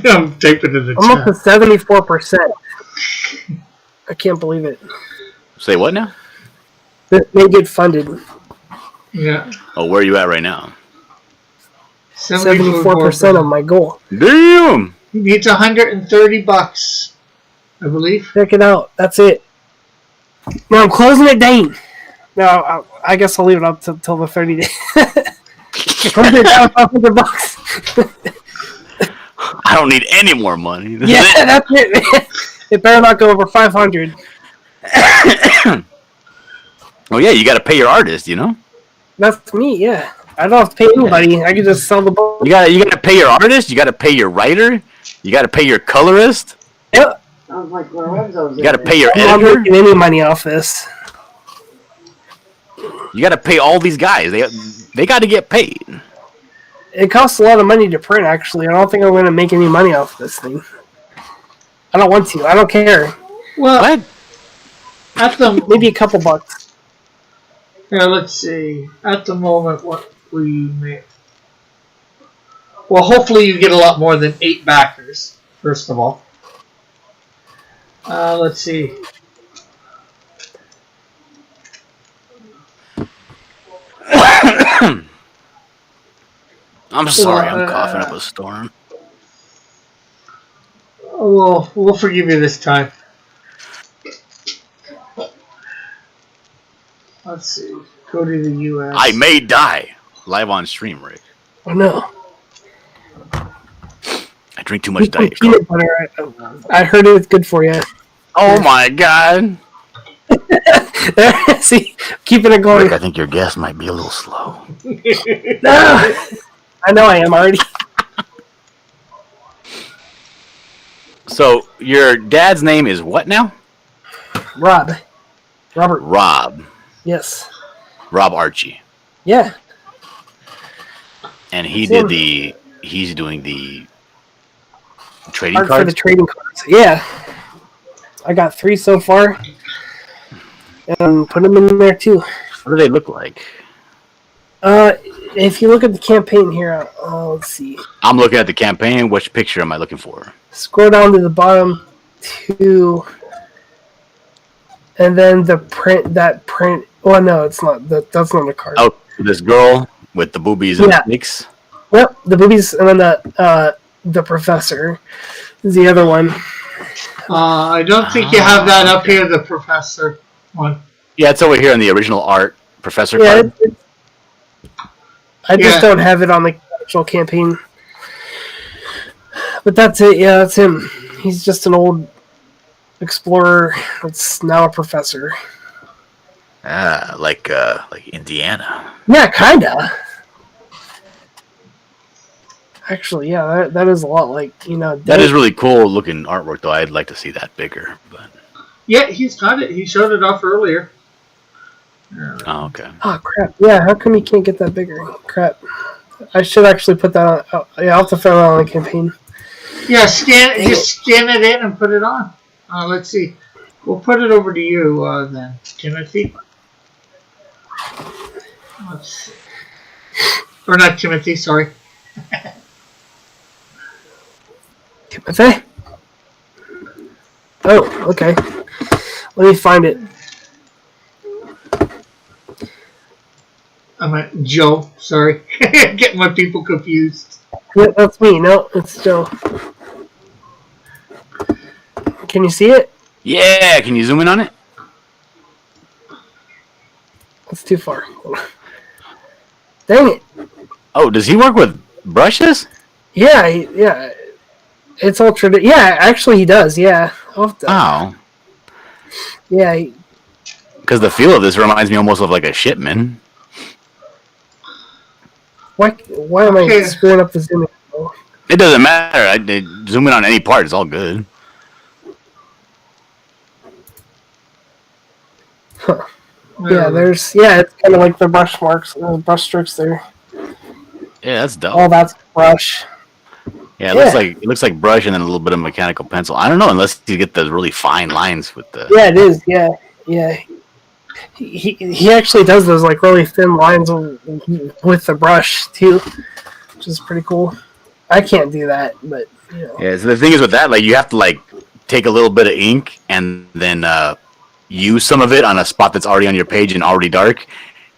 I'm typing in the I'm up to chat. 74%. I can't believe it. Say what now? This may get funded. Yeah. Oh, where are you at right now? 74% of my goal. Damn! He needs $130, I believe. Check it out. That's it. Now I'm closing it down. Now I guess I'll leave it up till the 30 days. Close it down $500. I don't need any more money. Yeah, that's it. It better not go over 500. Oh yeah, you got to pay your artist, you know. That's me. Yeah, I don't have to pay anybody. I can just sell the book. You got to pay your artist. You got to pay your writer. You got to pay your colorist. Yep. Sounds like Lorenzo's. You got to pay your I'm not editor. making any money off this. You got to pay all these guys. They got to get paid. It costs a lot of money to print. Actually, I don't think I'm going to make any money off this thing. I don't want to. I don't care. Well, What? at the Maybe a couple bucks. yeah, let's see. At the moment, what will you make? Well, hopefully you get a lot more than 8 backers. First of all, let's see. I'm sorry. I'm coughing up a storm. We'll forgive you this time. Let's see. Go to the U.S. I may die live on stream, Rick. Oh no. I drink too much Diet Coke. Peanut butter. I heard it was good for you. Oh my god. See, keeping it going. Rick, I think your guess might be a little slow. No. I know I am already. So, your dad's name is what now? Robert. Rob. Yes. Rob Archey. Yeah. And he's doing the trading Art for cards? the trading cards. Yeah. I got 3 so far. And put them in there too. What do they look like? If you look at the campaign here, let's see. I'm looking at the campaign. Which picture am I looking for? Scroll down to the bottom 2. And then the print. Oh no, it's not. That's not a card. Oh, this girl with the boobies and Yeah. snakes. Yep, the boobies, and then the professor is the other one. I don't think you have that up here, the professor one. Yeah, it's over here in the original art professor Yeah, card. I just Yeah. don't have it on the actual campaign. But that's it. Yeah, that's him. He's just an old explorer that's now a professor. Ah, like Indiana. Yeah, kinda. Actually, yeah, that is a lot like, That is really cool looking artwork, though. I'd like to see that bigger. But Yeah, he's got it. He showed it off earlier. oh, okay. Oh crap! Yeah, how come you can't get that bigger? Crap! I should actually put that on. Oh, yeah, I'll have to throw that on the campaign. Yeah, just scan it in and put it on. Let's see. We'll put it over to you then, Timothy. Let's see. Or not Timothy, sorry. Timothy? Oh, okay. Let me find it. I'm at Joe. Sorry. Getting my people confused. Yeah, that's me. No, it's Joe. Can you see it? Yeah, can you zoom in on it? It's too far. Dang it. Oh, does he work with brushes? Yeah, yeah. It's all Yeah, actually he does. Yeah. Wow. Yeah. Because the feel of this reminds me almost of like a shipment. Why am I screwing up the zoom? It doesn't matter. I zoom in on any part. It's all good. Huh. Yeah, it's kind of like the brush marks, brush strokes there. Yeah, that's dope. Oh, that's brush. Yeah, it looks like brush and then a little bit of mechanical pencil. I don't know unless you get the really fine lines with the. Yeah, it is. Yeah, yeah. He actually does those like really thin lines with the brush too, which is pretty cool. I can't do that, but you know. Yeah, so the thing is with that, like you have to like take a little bit of ink and then use some of it on a spot that's already on your page and already dark,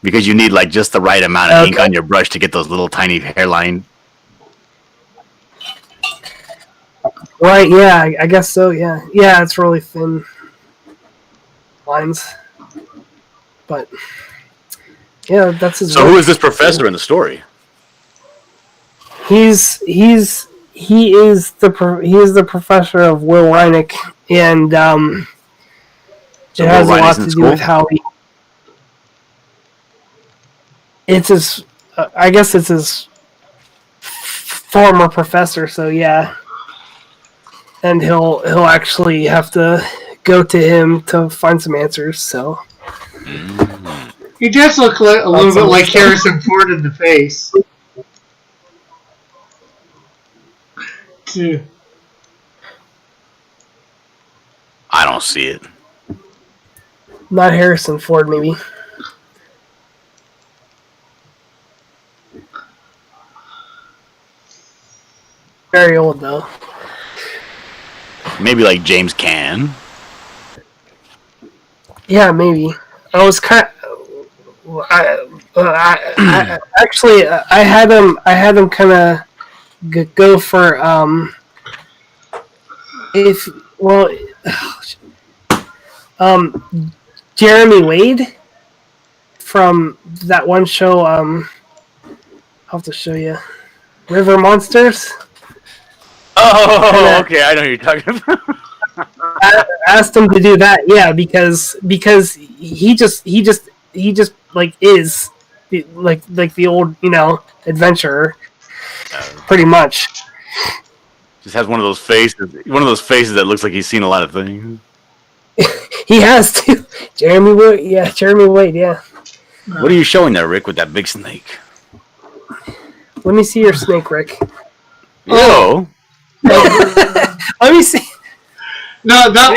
because you need like just the right amount of ink on your brush to get those little tiny hairline. Right, yeah, I guess so, yeah. Yeah, it's really thin lines. But, yeah, that's his So who is this professor in the story? He is the professor of Will Reinick, and it has a lot to do with how he... It's his... I guess it's his former professor, so yeah. And he'll actually have to go to him to find some answers. So he does look like, a little bit like Harrison Ford in the face. Too. I don't see it. Not Harrison Ford, maybe. Very old though. Maybe like James Caan. Yeah, maybe. I was kind. I actually I had him kind of go for Jeremy Wade from that one show. I'll have to show you. River Monsters. Oh, okay. I know who you're talking about. I asked him to do that, yeah, because he just like is like the old adventurer, pretty much. Just has one of those faces that looks like he's seen a lot of things. He has to. Jeremy Wade, yeah. What are you showing there, Rick, with that big snake? Let me see your snake, Rick. Oh. Let me see. No, that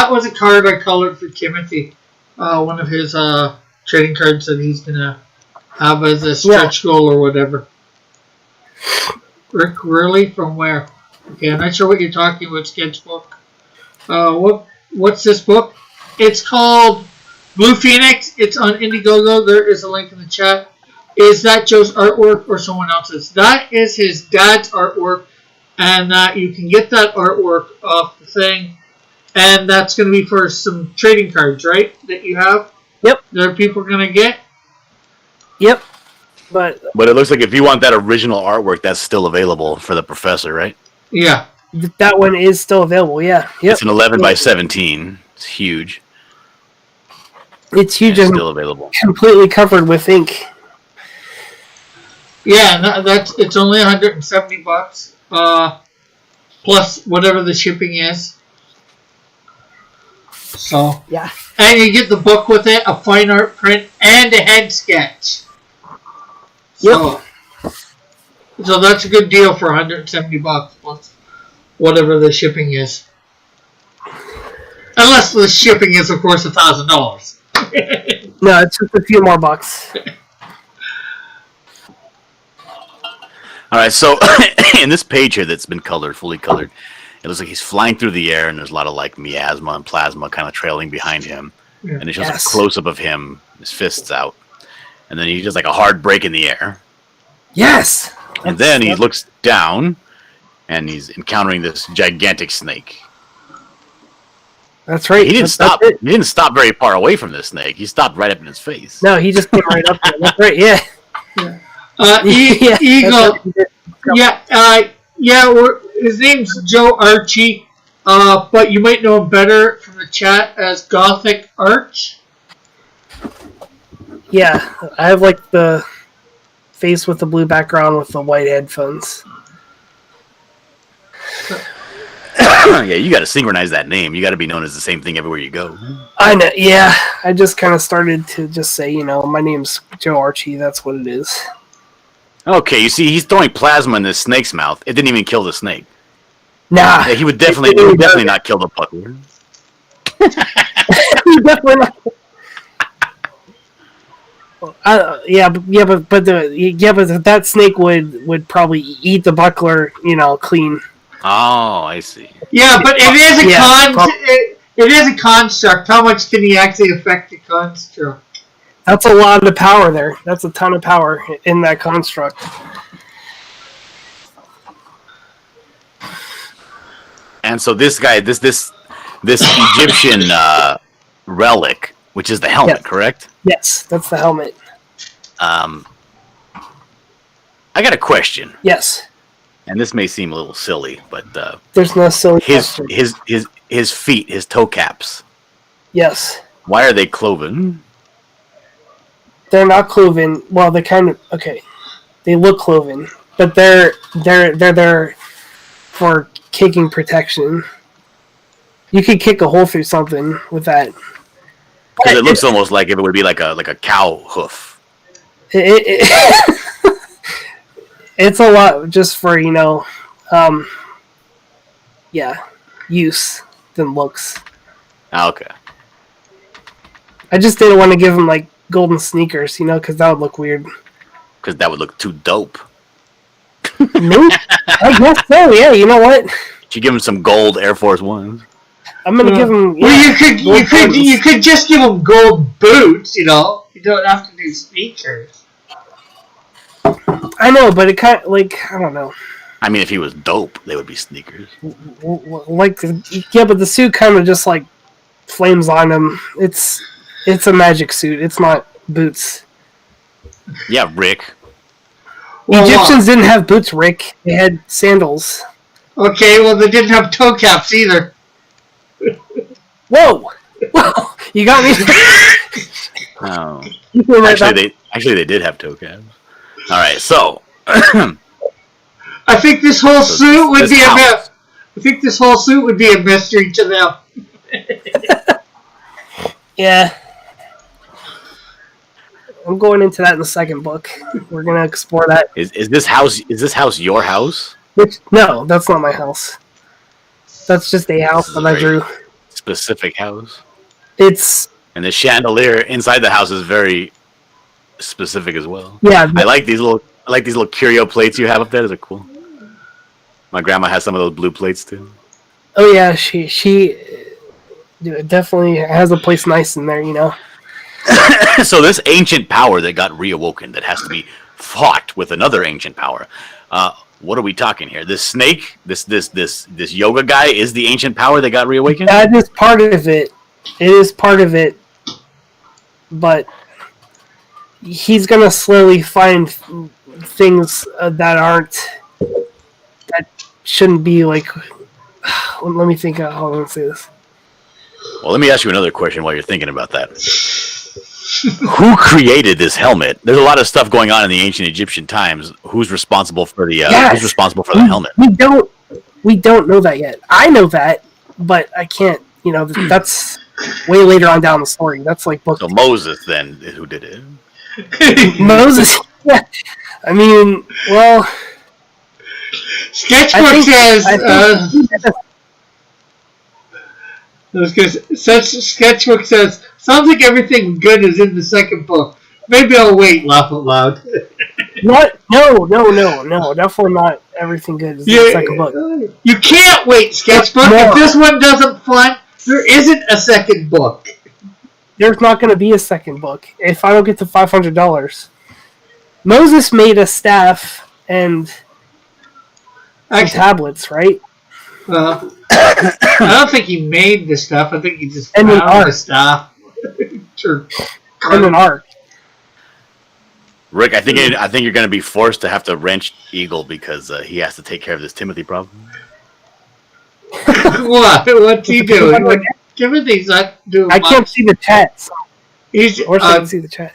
was a card I colored for Timothy. One of his trading cards that he's gonna have as a stretch goal or whatever. Rick, really? From where? Okay, I'm not sure what you're talking about. Sketchbook. What's this book? It's called Blue Phoenix. It's on Indiegogo. There is a link in the chat. Is that Joe's artwork or someone else's? That is his dad's artwork, and you can get that artwork off the thing, and that's going to be for some trading cards, right? That you have. Yep. That people are going to get. Yep. But it looks like if you want that original artwork, that's still available for the professor, right? Yeah. That one is still available. Yeah. Yep. It's an 11 by 17. It's huge. It's huge and still available. Completely covered with ink. Yeah, it's only $170, plus whatever the shipping is. So yeah, and you get the book with it, a fine art print, and a head sketch. So, so that's a good deal for $170 plus whatever the shipping is. Unless the shipping is, of course, $1,000. No, it's just a few more bucks. All right, so in this page here that's been colored, fully colored, it looks like he's flying through the air, and there's a lot of like miasma and plasma kind of trailing behind him, and it shows a close up of him, his fists out, and then he does like a hard break in the air. Yes. And then he looks down, and he's encountering this gigantic snake. That's right. He didn't stop. He didn't stop very far away from this snake. He stopped right up in his face. No, he just came right up there. That's right. Yeah. Eagle. His name's Joe Archey, but you might know him better from the chat as Gothic Arch. Yeah, I have like the face with the blue background with the white headphones. Yeah, you got to synchronize that name. You got to be known as the same thing everywhere you go. I know. Yeah, I just kind of started to just say, my name's Joe Archey. That's what it is. Okay, you see, he's throwing plasma in this snake's mouth. It didn't even kill the snake. Nah, Yeah, he would definitely not kill the pucker. He definitely not. But that snake would probably eat the buckler, clean. Oh, I see. Yeah, but it is a construct. How much can he actually affect the construct? That's a lot of power there. That's a ton of power in that construct. And so this guy, this Egyptian relic, which is the helmet, correct? Yes, that's the helmet. I got a question. Yes. And this may seem a little silly, but there's no silly his feet, his toe caps. Yes. Why are they cloven? They're not cloven. Well, they kind of They look cloven, but they're there for kicking protection. You could kick a hole through something with that. Because it looks almost like if it would be like a cow hoof. It's a lot just for use than looks. Okay. I just didn't want to give him like golden sneakers, because that would look weird. Because that would look too dope. Nope. I guess so. Yeah. You know what? You give him some gold Air Force Ones. I'm gonna give him. Well, you could just give him gold boots. You don't have to do sneakers. I know, but it kind of I don't know. I mean, if he was dope, they would be sneakers. But the suit kind of just like flames on him. It's a magic suit. It's not boots. Yeah, Rick. The Egyptians didn't have boots, Rick. They had sandals. Okay, well, they didn't have toe caps either. Whoa! You got me. Oh. Actually, they did have toe caps. All right, so I think this whole suit would be I think this whole suit would be a mystery to them. Yeah. I'm going into that in the second book. We're gonna explore that. Is this house your house? No, that's not my house. That's just a house that I drew. Specific house. And the chandelier inside the house is very specific as well. Yeah. I like these little curio plates you have up there. Those are cool. My grandma has some of those blue plates too. Oh yeah, she definitely has a place nice in there, So this ancient power that got reawoken, that has to be fought with another ancient power. What are we talking here? This snake, this yoga guy, is the ancient power that got reawakened? That is part of it. It is part of it, but he's gonna slowly find things that shouldn't be like. Let me think. How I'm gonna say this. Well, let me ask you another question while you're thinking about that. Who created this helmet? There's a lot of stuff going on in the ancient Egyptian times. Who's responsible for the helmet? We don't know that yet. I know that, but I can't. That's way later on down the story. That's like book. So Moses, then, who did it? Moses. Yeah. I mean, well. Sketchbook Sketchbook says, sounds like everything good is in the second book. Maybe I'll wait, laugh out loud. What? No. Definitely not everything good is the second book. You can't wait, Sketchbook. No. If this one doesn't fund, there isn't a second book. There's not going to be a second book if I don't get to $500. Moses made a staff and some tablets, right? I don't think he made the stuff. I think he just and found the stuff. And an arc. Rick, I think you're going to be forced to have to wrench Eagle because he has to take care of this Timothy problem. What? What's he doing? Timothy's not doing I can't see the chat. So. He's I can see the chat.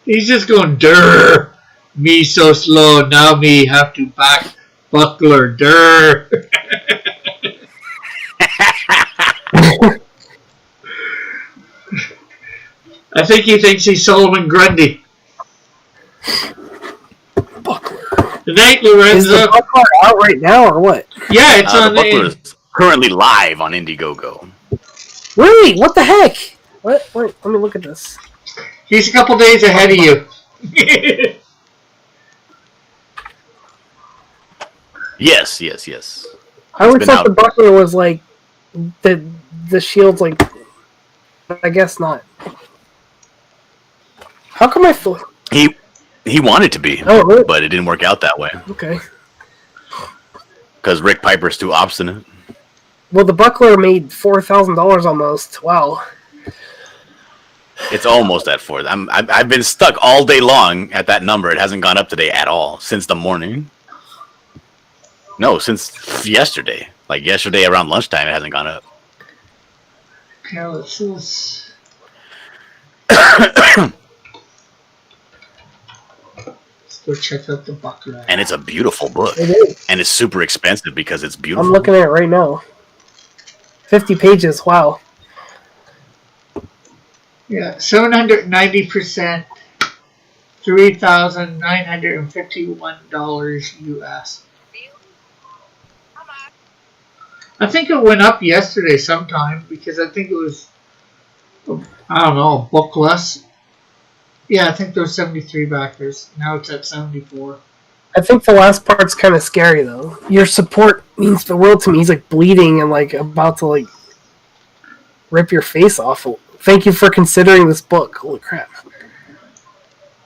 He's just going, "Durr, me so slow. Now me have to back buckler. Durr." I think he thinks he's Solomon Grundy. Buckler. The night, Lorenzo. Is the Buckler out right now or what? Yeah, it's on the Buckler is currently live on Indiegogo. Really? What the heck? What? Wait, let me look at this. He's a couple days ahead of you. Yes. I always thought the Buckler was like the shield's like. I guess not. How come I feel? He wanted to be, really? But it didn't work out that way. Okay. Because Rick Piper's too obstinate. Well, the Buckler made $4,000 almost. Wow. It's almost at 4. I've been stuck all day long at that number. It hasn't gone up today at all since the morning. No, since yesterday. Like yesterday around lunchtime, it hasn't gone up. Okay, let's see this. Let's go check out the Buckler. And it's a beautiful book. It is. And it's super expensive because it's beautiful. I'm looking at it right now. 50 pages. Wow. Yeah, 790%, $3,951 US. I think it went up yesterday sometime because I think it was, I don't know, bookless. Yeah, I think there was 73 backers. Now it's at 74. I think the last part's kind of scary though. Your support means the world to me. He's like bleeding and like about to like rip your face off. Thank you for considering this book. Holy crap.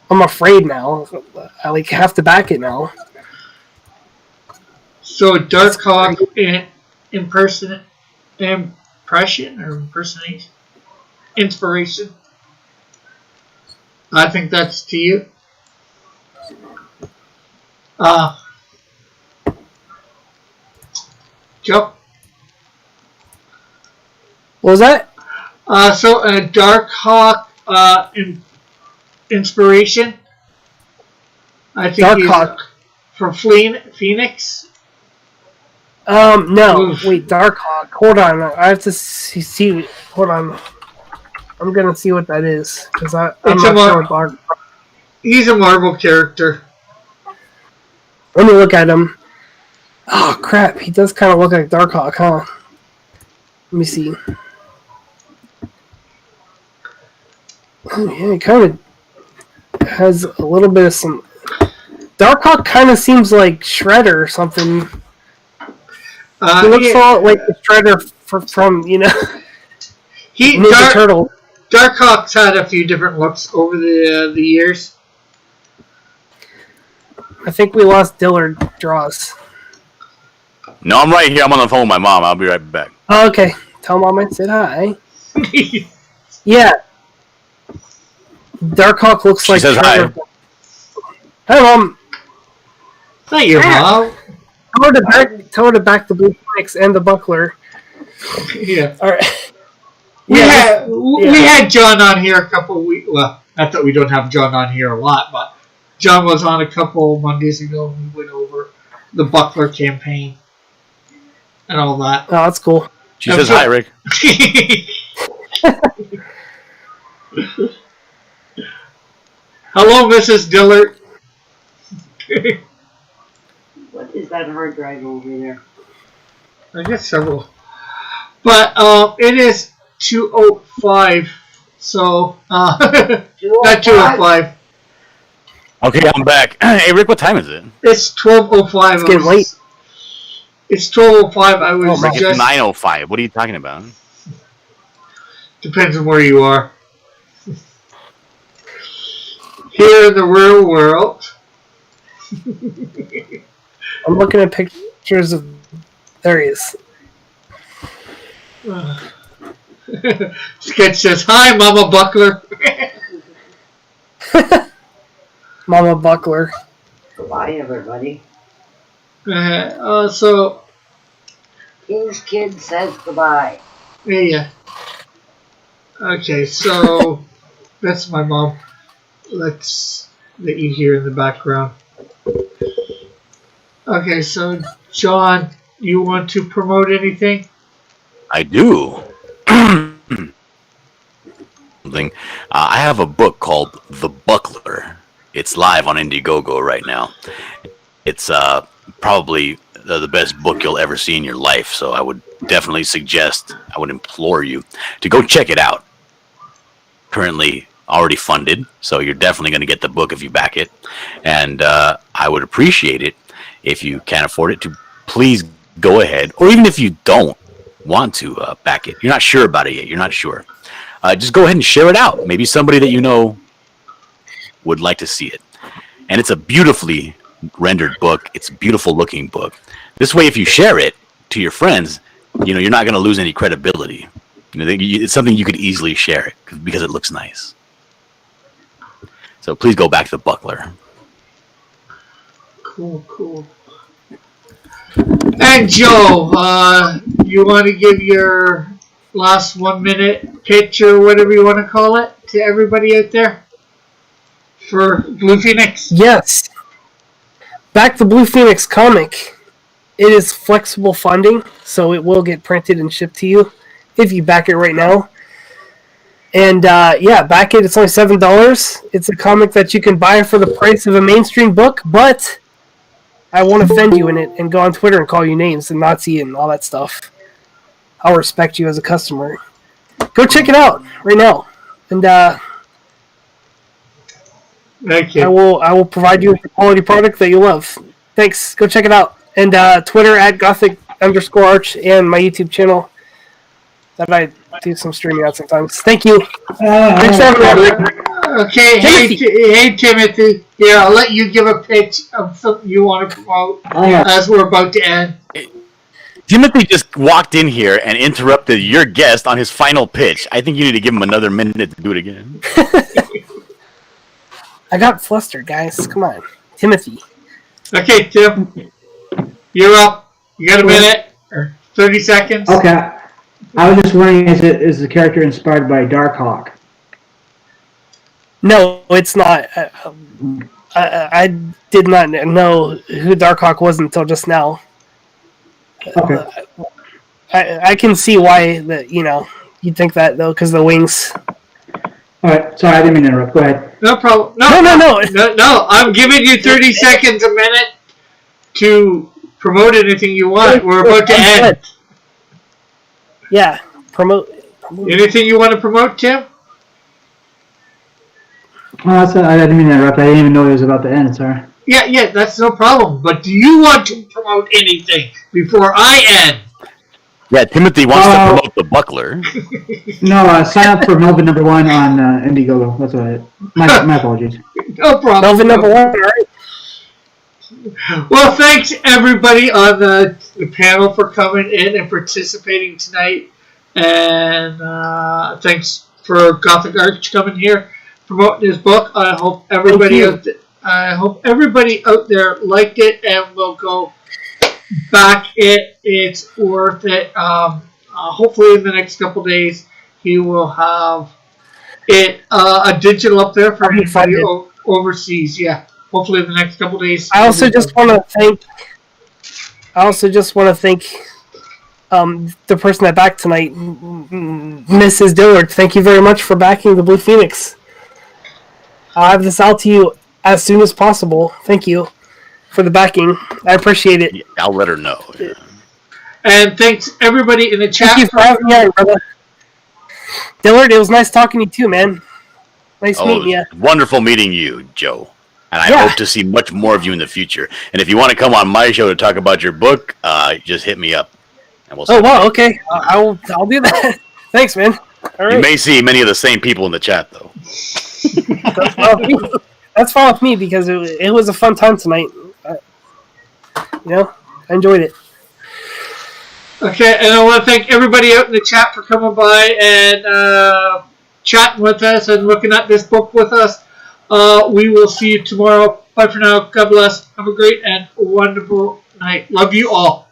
I'm afraid now. I like have to back it now. So Darkhawk impression or impersonation? Inspiration? I think that's to you. Joe? What was that? So a Darkhawk inspiration. I think Darkhawk from Phoenix. No. Oof. Wait, Darkhawk. Hold on. I have to see. Hold on. I'm gonna see what that is because I'm not sure what Darkhawk. He's a Marvel character. Let me look at him. Oh crap! He does kind of look like Darkhawk, huh? Let me see. Oh, yeah, he kind of has a little bit of some. Darkhawk kind of seems like Shredder or something. He looks all like the Shredder from Ninja Turtle. Darkhawk's had a few different looks over the years. I think we lost Dillard Draws. No, I'm right here. I'm on the phone with my mom. I'll be right back. Oh, okay. Tell Mom I said hi. Yeah. Darkhawk looks like says Shredder. hi. Hi, Mom. Is that your mom? Tell her to back the Blue Phoenix and the Buckler. Yeah. All right. We had John on here a couple of weeks. Well, not that we don't have John on here a lot, but John was on a couple Mondays ago and we went over the Buckler campaign and all that. Oh, that's cool. She says hi, Rick. Hello, Mrs. Dillard. What is that hard drive over there? I guess several. But it is 2:05, so not 2:05. Okay, I'm back. Hey, Rick, what time is it? It's 12:05. It's getting late. It's 12:05. I was Rick, it's just 9:05. What are you talking about? depends on where you are. Here in the real world. I'm looking at pictures of. There he is. Sketch says, "Hi, Mama Buckler." Mama Buckler. Goodbye, everybody. So, King's Kid says goodbye. yeah. Okay, so that's my mom. That you hear in the background. Okay, so John, you want to promote anything? I do. Something. I have a book called The Buckler. It's live on Indiegogo right now. It's probably the best book you'll ever see in your life, so I would definitely suggest, I would implore you to go check it out. Currently already funded, so you're definitely going to get the book if you back it. And I would appreciate it if you can't afford it to please go ahead, or even if you don't want to back it, you're not sure about it yet, you're not sure, just go ahead and share it out. Maybe somebody that you know would like to see it. And it's a beautifully rendered book. It's a beautiful looking book. This way, if you share it to your friends, you know, you're not going to lose any credibility. You know, it's something you could easily share because it looks nice. So please go back to The Buckler. Cool. And Joe, you want to give your last 1 minute pitch or whatever you want to call it to everybody out there for Blue Phoenix? Yes. Back the Blue Phoenix comic. It is flexible funding, so it will get printed and shipped to you if you back it right now. And back it. It's only $7. It's a comic that you can buy for the price of a mainstream book, but I won't offend you in it and go on Twitter and call you names and Nazi and all that stuff. I'll respect you as a customer. Go check it out right now. And Thank you. I will provide you with a quality product that you love. Thanks. Go check it out. And Twitter @Gothic_Arch and my YouTube channel that I do some streaming out sometimes. Thank you. Thanks for having me. Okay, hey Timothy. Here, I'll let you give a pitch of something you want to promote as we're about to end. Timothy just walked in here and interrupted your guest on his final pitch. I think you need to give him another minute to do it again. I got flustered, guys. Come on. Timothy. Okay, Tim. You're up. You got a minute or 30 seconds. Okay. I was just wondering, is the character inspired by Darkhawk? No, it's not. I did not know who Darkhawk was until just now. Okay. I can see why that you'd think that though, because the wings. All right. Sorry, I didn't mean to interrupt. Go ahead. No problem. No. I'm giving you 30 seconds, a minute to promote anything you want. We're about to end. Yeah, promote. Anything you want to promote, Tim? I didn't mean to interrupt. I didn't even know it was about to end. Sorry. Yeah, that's no problem. But do you want to promote anything before I end? Yeah, Timothy wants to promote The Buckler. No, sign up for Melvin #1 on Indiegogo. That's what my apologies. No problem. Melvin #1, all right. Well, thanks everybody on the panel for coming in and participating tonight. And thanks for Gothic Arch coming here, promoting his book. I hope everybody out there liked it and will go back it. It's worth it. Hopefully in the next couple days he will have it a digital up there for anybody overseas. Yeah, hopefully in the next couple days. I also just want to thank the person that backed tonight, Mrs. Dillard. Thank you very much for backing the Blue Phoenix. I'll have this out to you as soon as possible. Thank you for the backing. I appreciate it. Yeah, I'll let her know. Yeah. And thanks everybody in the chat. Thank you for having me on, brother. Dillard, it was nice talking to you too, man. Nice meeting you. Wonderful meeting you, Joe. And I hope to see much more of you in the future. And if you want to come on my show to talk about your book, just hit me up. And we'll Okay. I'll do that. Thanks, man. All right. You may see many of the same people in the chat, though. That's fine with me because it was a fun time tonight. I enjoyed it. Okay, and I want to thank everybody out in the chat for coming by and chatting with us and looking at this book with us. We will see you tomorrow. Bye for now. God bless. Have a great and wonderful night. Love you all.